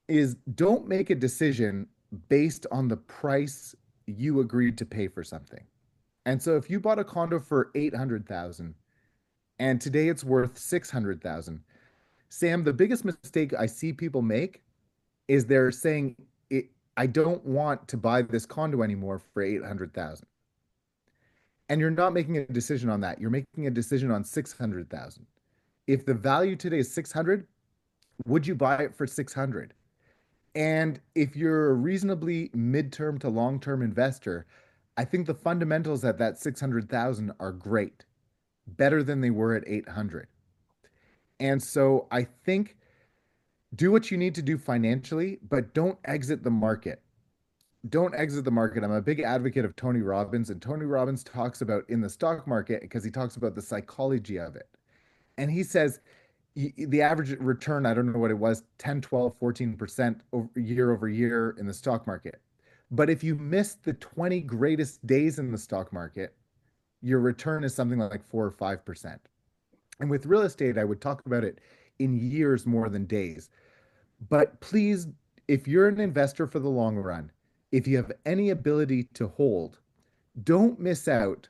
Speaker 4: is don't make a decision based on the price you agreed to pay for something. And so if you bought a condo for 800,000 and today it's worth 600,000, Sam, the biggest mistake I see people make is they're saying I don't want to buy this condo anymore for 800,000. And you're not making a decision on that. You're making a decision on 600,000. If the value today is 600, would you buy it for 600? And if you're a reasonably midterm to long-term investor, I think the fundamentals at that 600,000 are great, better than they were at 800. And so I think do what you need to do financially, but don't exit the market. Don't exit the market. I'm a big advocate of Tony Robbins, and Tony Robbins talks about in the stock market because he talks about the psychology of it. And he says the average return, I don't know what it was, 10, 12, 14% year over year in the stock market. But if you miss the 20 greatest days in the stock market, your return is something like 4 or 5%. And with real estate, I would talk about it in years more than days. But please, if you're an investor for the long run, if you have any ability to hold, don't miss out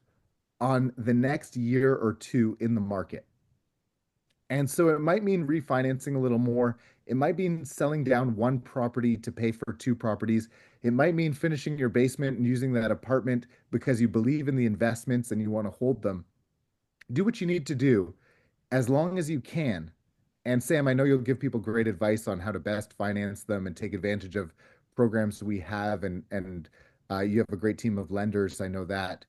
Speaker 4: on the next year or two in the market. And so it might mean refinancing a little more. It might mean selling down one property to pay for two properties. It might mean finishing your basement and using that apartment because you believe in the investments and you want to hold them. Do what you need to do as long as you can. And Sam, I know you'll give people great advice on how to best finance them and take advantage of programs we have, and you have a great team of lenders. I know that.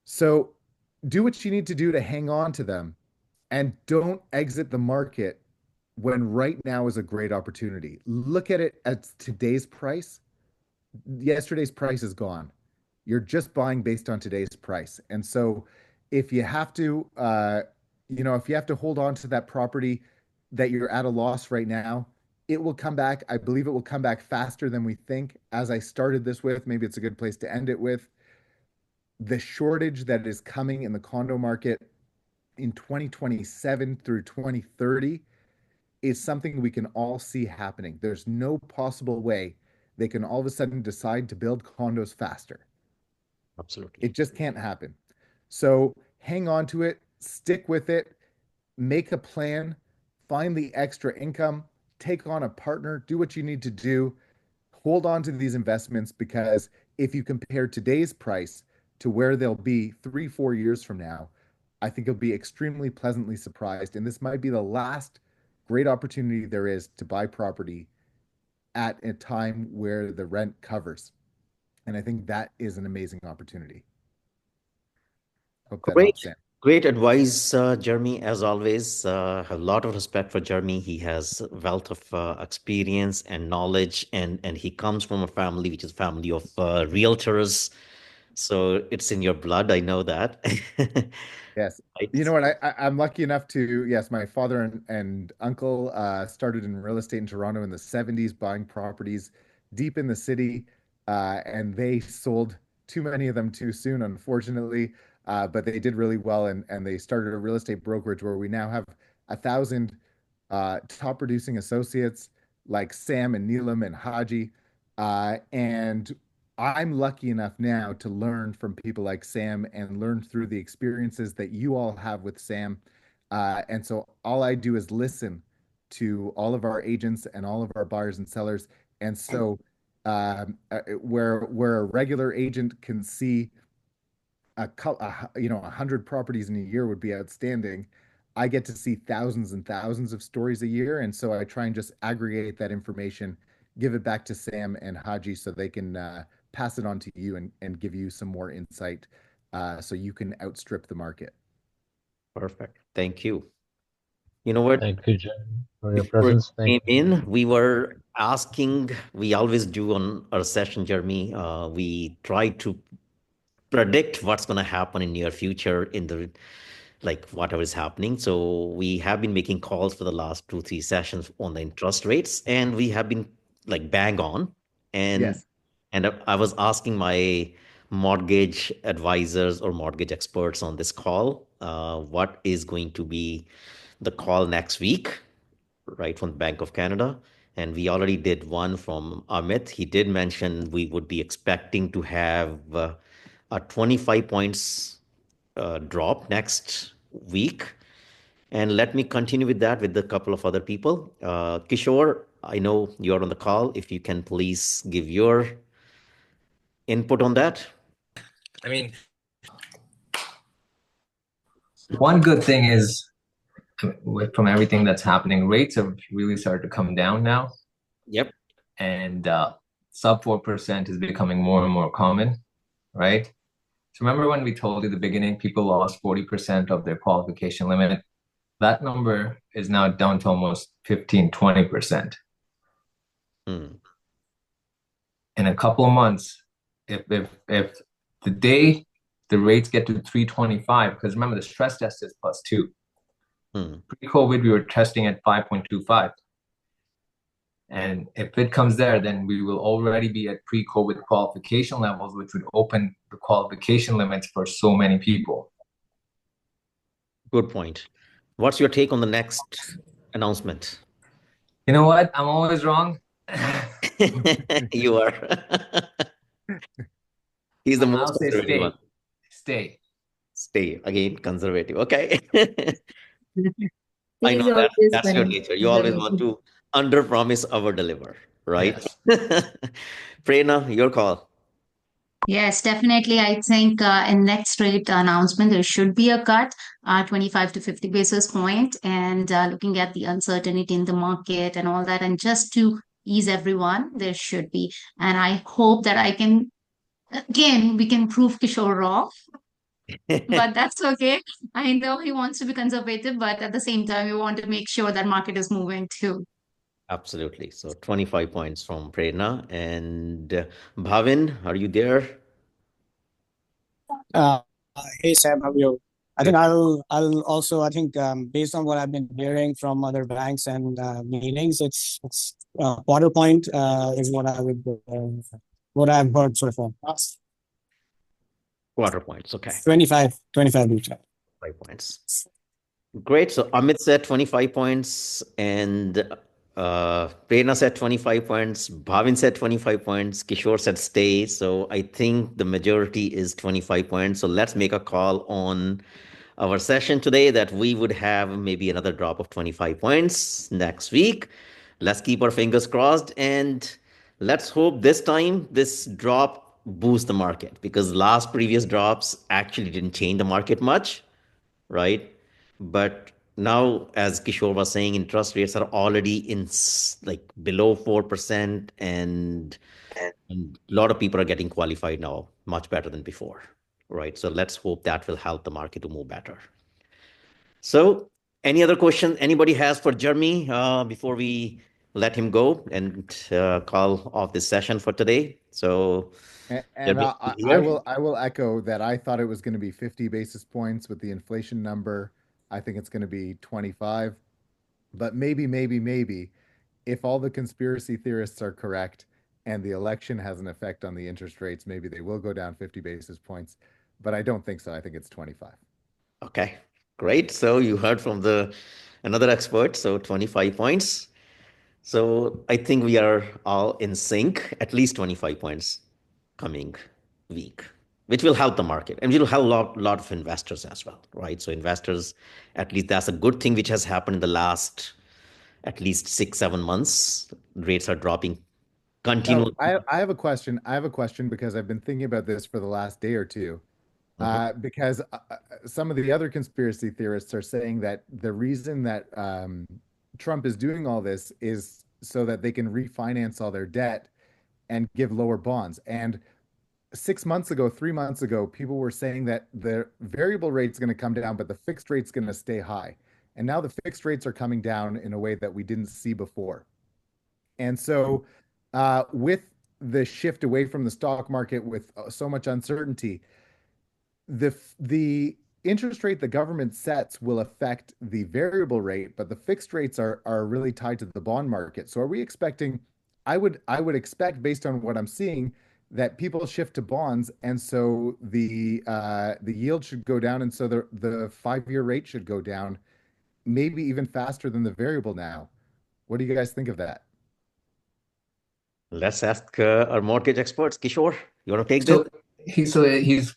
Speaker 4: So do what you need to do to hang on to them, and don't exit the market when right now is a great opportunity. Look at it at today's price. Yesterday's price is gone. You're just buying based on today's price. And so if you have to, if you have to hold on to that property that you're at a loss right now, it will come back. I believe it will come back faster than we think. As I started this with, maybe it's a good place to end it with the shortage that is coming in the condo market in 2027 through 2030 is something we can all see happening. There's no possible way they can all of a sudden decide to build condos faster.
Speaker 1: Absolutely.
Speaker 4: It just can't happen. So hang on to it, stick with it, make a plan, find the extra income, take on a partner, do what you need to do, hold on to these investments, because if you compare today's price to where they'll be 3, 4 years from now, I think you'll be extremely pleasantly surprised. And this might be the last great opportunity there is to buy property at a time where the rent covers. And I think that is an amazing opportunity. Hope that
Speaker 1: Great,
Speaker 4: helps, Sam.
Speaker 1: great advice, Jeremy. As always, a lot of respect for Jeremy. He has a wealth of experience and knowledge, and he comes from a family which is family of realtors. So it's in your blood. I know that.
Speaker 4: Yes.
Speaker 1: Right?
Speaker 4: You know what? I'm lucky enough to, yes, my father and uncle started in real estate in Toronto in the 70s, buying properties deep in the city. And they sold too many of them too soon, unfortunately. But they did really well, and they started a real estate brokerage where we now have 1,000 top producing associates like Sam and Neelam and Haji. And I'm lucky enough now to learn from people like Sam and learn through the experiences that you all have with Sam. And so all I do is listen to all of our agents and all of our buyers and sellers. And so where a regular agent can see 100 properties in a year would be outstanding. I get to see thousands and thousands of stories a year, and so I try and just aggregate that information, give it back to Sam and Haji so they can pass it on to you and give you some more insight, so you can outstrip the market.
Speaker 1: Perfect. Thank you. You know what?
Speaker 5: Thank you, Jeremy, for your
Speaker 1: Before
Speaker 5: presence.
Speaker 1: you
Speaker 5: Thank
Speaker 1: came
Speaker 5: you.
Speaker 1: in, we were asking, we always do on our session, Jeremy. We try to predict what's going to happen in near future in the like whatever is happening. So we have been making calls for the last 2, 3 sessions on the interest rates, and we have been like bang on. And
Speaker 4: Yes.
Speaker 1: I was asking my mortgage advisors or mortgage experts on this call, what is going to be the call next week, right, from the Bank of Canada. And we already did one from Amit. He did mention we would be expecting to have a 25 points drop next week. And let me continue with that with a couple of other people. Kishore, I know you're on the call. If you can please give your input on that.
Speaker 6: I mean, one good thing is from everything that's happening, rates have really started to come down now.
Speaker 1: Yep.
Speaker 6: And sub 4% is becoming more and more common, right? So remember when we told you at the beginning, people lost 40% of their qualification limit? That number is now down to almost 15, 20%. In a couple of months, if the day the rates get to 325, because remember the stress test is +2. Pre-COVID, we were testing at 5.25. And if it comes there, then we will already be at pre-COVID qualification levels, which would open the qualification limits for so many people.
Speaker 1: Good point. What's your take on the next announcement?
Speaker 6: You know what? I'm always wrong.
Speaker 1: You are. He's the most
Speaker 6: I'll say
Speaker 1: conservative one.
Speaker 6: Stay.
Speaker 1: Again, conservative. Okay. I
Speaker 3: He's
Speaker 1: know
Speaker 3: always
Speaker 1: that's your
Speaker 3: funny.
Speaker 1: nature. You always want to under-promise, over-deliver, right?
Speaker 6: Yes.
Speaker 1: Prerna, your call.
Speaker 7: Yes, definitely. I think in next rate announcement, there should be a cut, 25 to 50 basis point, and looking at the uncertainty in the market and all that, and just to ease everyone, there should be. And I hope that we can prove Kishore wrong. But that's okay. I know he wants to be conservative, but at the same time, we want to make sure that market is moving too.
Speaker 1: Absolutely. So 25 points from Prerna. And Bhavin, are you there?
Speaker 5: Uh, Hey Sam, how are you? I think
Speaker 1: Good.
Speaker 5: I'll also I think based on what I've been hearing from other banks and meetings, it's quarter point is what I've heard so far.
Speaker 1: Quarter points. Okay.
Speaker 5: 25 each.
Speaker 1: 5 points. Great. So Amit said 25 points and Prerna said 25 points. Bhavin said 25 points. Kishore said stay. So I think the majority is 25 points. So let's make a call on our session today that we would have maybe another drop of 25 points next week. Let's keep our fingers crossed and let's hope this time this drop boosts the market because last previous drops actually didn't change the market much, right? But now, as Kishore was saying, interest rates are already in like below 4%, and a lot of people are getting qualified now, much better than before, right? So let's hope that will help the market to move better. So, any other question anybody has for Jeremy before we let him go and call off this session for today? So,
Speaker 4: And
Speaker 1: Jeremy,
Speaker 4: I,
Speaker 1: you here?
Speaker 4: I will echo that I thought it was going to be 50 basis points with the inflation number. I think it's going to be 25, but maybe if all the conspiracy theorists are correct and the election has an effect on the interest rates, maybe they will go down 50 basis points, but I don't think so. I think it's 25.
Speaker 1: Okay, great. So you heard from the another expert. So 25 points. So I think we are all in sync. At least 25 points coming week, which will help the market and will help lot of investors as well, right? So investors, at least that's a good thing which has happened in the last at least 6 7 months. Rates are dropping
Speaker 4: Now,
Speaker 1: continuously.
Speaker 4: I have a question. I have a question because I've been thinking about this for the last day or two.
Speaker 1: Mhm.
Speaker 4: Because some of the other conspiracy theorists are saying that the reason that Trump is doing all this is so that they can refinance all their debt and give lower bonds. And 6 months ago, 3 months ago, people were saying that the variable rate's going to come down, but the fixed rate's going to stay high. And now the fixed rates are coming down in a way that we didn't see before. And so, with the shift away from the stock market with so much uncertainty, the interest rate the government sets will affect the variable rate, but the fixed rates are really tied to the bond market. So are we expecting, I would expect based on what I'm seeing that people shift to bonds, and so the yield should go down, and so the 5-year rate should go down, maybe even faster than the variable now. What do you guys think of that?
Speaker 1: Let's ask our mortgage experts. Kishore, you want to take this?
Speaker 6: So he's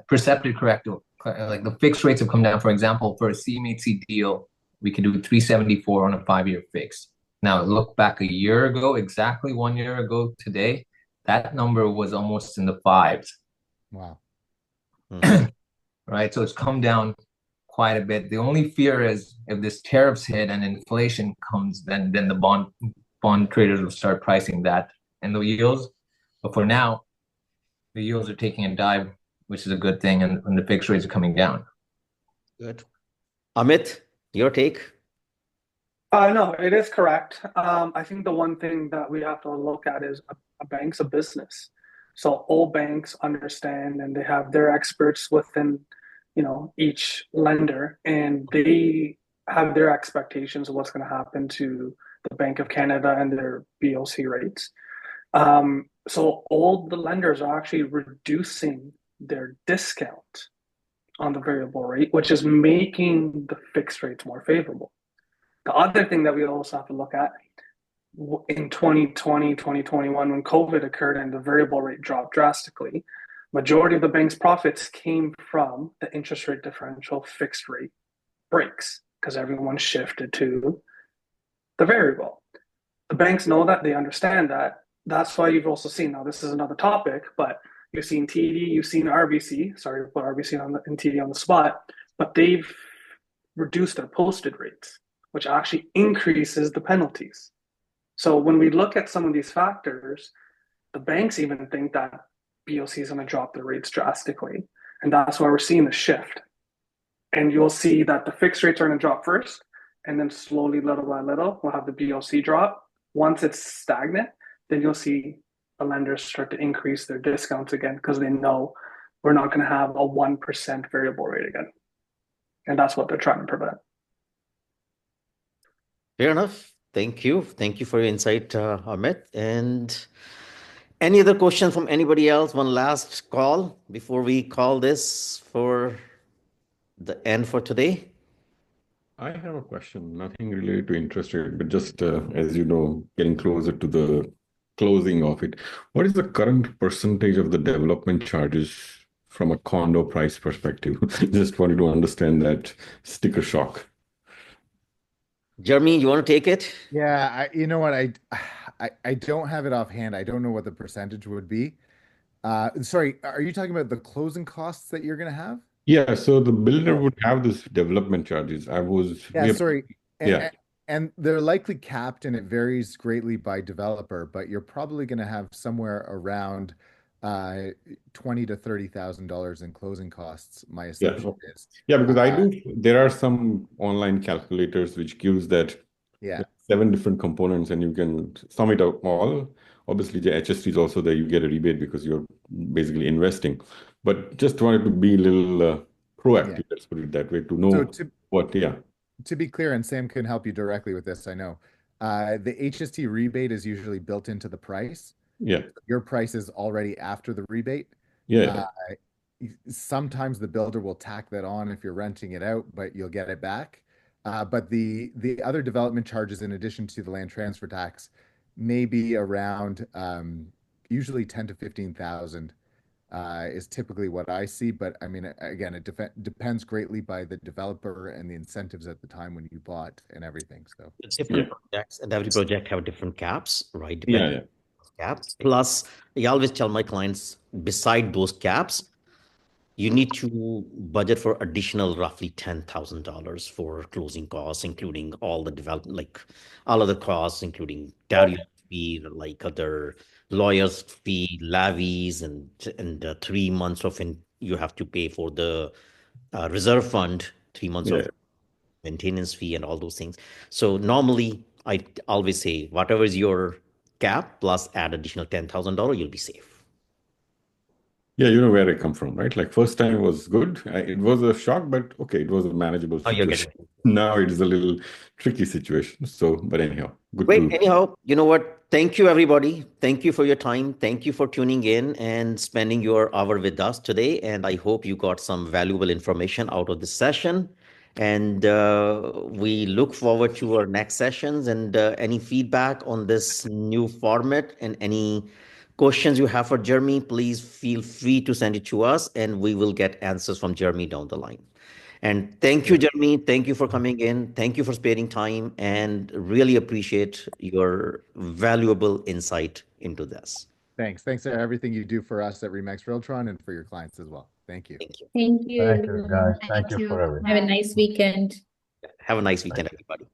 Speaker 6: perceptive correct. Like the fixed rates have come down. For example, for a CMHC deal, we can do 374 on a 5-year fix. Now look back a year ago, exactly 1 year ago today, that number was almost in the fives,
Speaker 4: Wow.
Speaker 1: Mhm.
Speaker 6: right? So it's come down quite a bit. The only fear is if this tariffs hit and inflation comes, then the bond traders will start pricing that and the yields. But for now, the yields are taking a dive, which is a good thing, and the fixed rates are coming down.
Speaker 1: Good. Amit, your take?
Speaker 2: No, it is correct. I think the one thing that we have to look at is a bank's a business. So all banks understand and they have their experts within, each lender, and they have their expectations of what's going to happen to the Bank of Canada and their BOC rates. So all the lenders are actually reducing their discount on the variable rate, which is making the fixed rates more favorable. The other thing that we also have to look at in 2020, 2021, when COVID occurred and the variable rate dropped drastically, majority of the bank's profits came from the interest rate differential fixed rate breaks because everyone shifted to the variable. The banks know that, they understand that. That's why you've also seen, now this is another topic, but you've seen TD, you've seen RBC, sorry to put RBC and TD on the spot, but they've reduced their posted rates, which actually increases the penalties. So when we look at some of these factors, the banks even think that BOC is going to drop their rates drastically. And that's why we're seeing the shift. And you'll see that the fixed rates are going to drop first, and then slowly, little by little, we'll have the BOC drop. Once it's stagnant, then you'll see the lenders start to increase their discounts again because they know we're not going to have a 1% variable rate again. And that's what they're trying to prevent.
Speaker 1: Fair enough. Thank you. Thank you for your insight, Amit. And any other question from anybody else? One last call before we call this for the end for today.
Speaker 8: I have a question, nothing related to interest rate, but just as you know, getting closer to the closing of it. What is the current percentage of the development charges from a condo price perspective? Just wanted to understand that sticker shock.
Speaker 1: Jeremy, you want to take it?
Speaker 4: Yeah, you know what? I don't have it offhand. I don't know what the percentage would be. Sorry, are you talking about the closing costs that you're going to have?
Speaker 8: Yeah, so the builder would have this development charges.
Speaker 4: Sorry.
Speaker 8: Yeah.
Speaker 4: And they're likely capped, and it varies greatly by developer, but you're probably going to have somewhere around $20,000 to $30,000 in closing costs. My assumption is.
Speaker 8: Yeah, because there are some online calculators which gives that 7 different components, and you can sum it up all. Obviously, the HST is also there. You get a rebate because you're basically investing. But just wanted to be a little proactive, let's put it that way, to know
Speaker 4: To be clear, and Sam can help you directly with this, I know. The HST rebate is usually built into the price.
Speaker 8: Yeah.
Speaker 4: Your price is already after the rebate.
Speaker 8: Yeah.
Speaker 4: Sometimes the builder will tack that on if you're renting it out, but you'll get it back. But the other development charges, in addition to the land transfer tax, may be around usually 10 to 15,000 is typically what I see. But I mean, again, it depends greatly by the developer and the incentives at the time when you bought and everything. So
Speaker 1: it's different projects, and every project have different caps, right?
Speaker 8: Depending
Speaker 1: caps. Plus, I always tell my clients, beside those caps, you need to budget for additional roughly $10,000 for closing costs, including all the development, like all other costs, including tariff fee, like other lawyers' fee, levies, and 3 months of you have to pay for the reserve fund, 3 months of maintenance fee, and all those things. So normally, I always say, whatever is your cap plus add additional $10,000, you'll be safe.
Speaker 8: Yeah, you know where I come from, right? Like first time was good. It was a shock, but okay, it was a manageable situation. Now it is a little tricky situation. So, but anyhow,
Speaker 1: Anyhow, you know what? Thank you, everybody. Thank you for your time. Thank you for tuning in and spending your hour with us today. And I hope you got some valuable information out of this session. And we look forward to our next sessions, and any feedback on this new format and any questions you have for Jeremy, please feel free to send it to us, and we will get answers from Jeremy down the line. And thank you, Jeremy. Thank you for coming in. Thank you for sparing time, and really appreciate your valuable insight into this.
Speaker 4: Thanks for everything you do for us at Remax Realtron and for your clients as well. Thank you.
Speaker 1: Thank you.
Speaker 3: Thank you,
Speaker 9: Thank you, guys. Thank you for everything.
Speaker 3: Have a nice weekend.
Speaker 1: Have a nice weekend, everybody.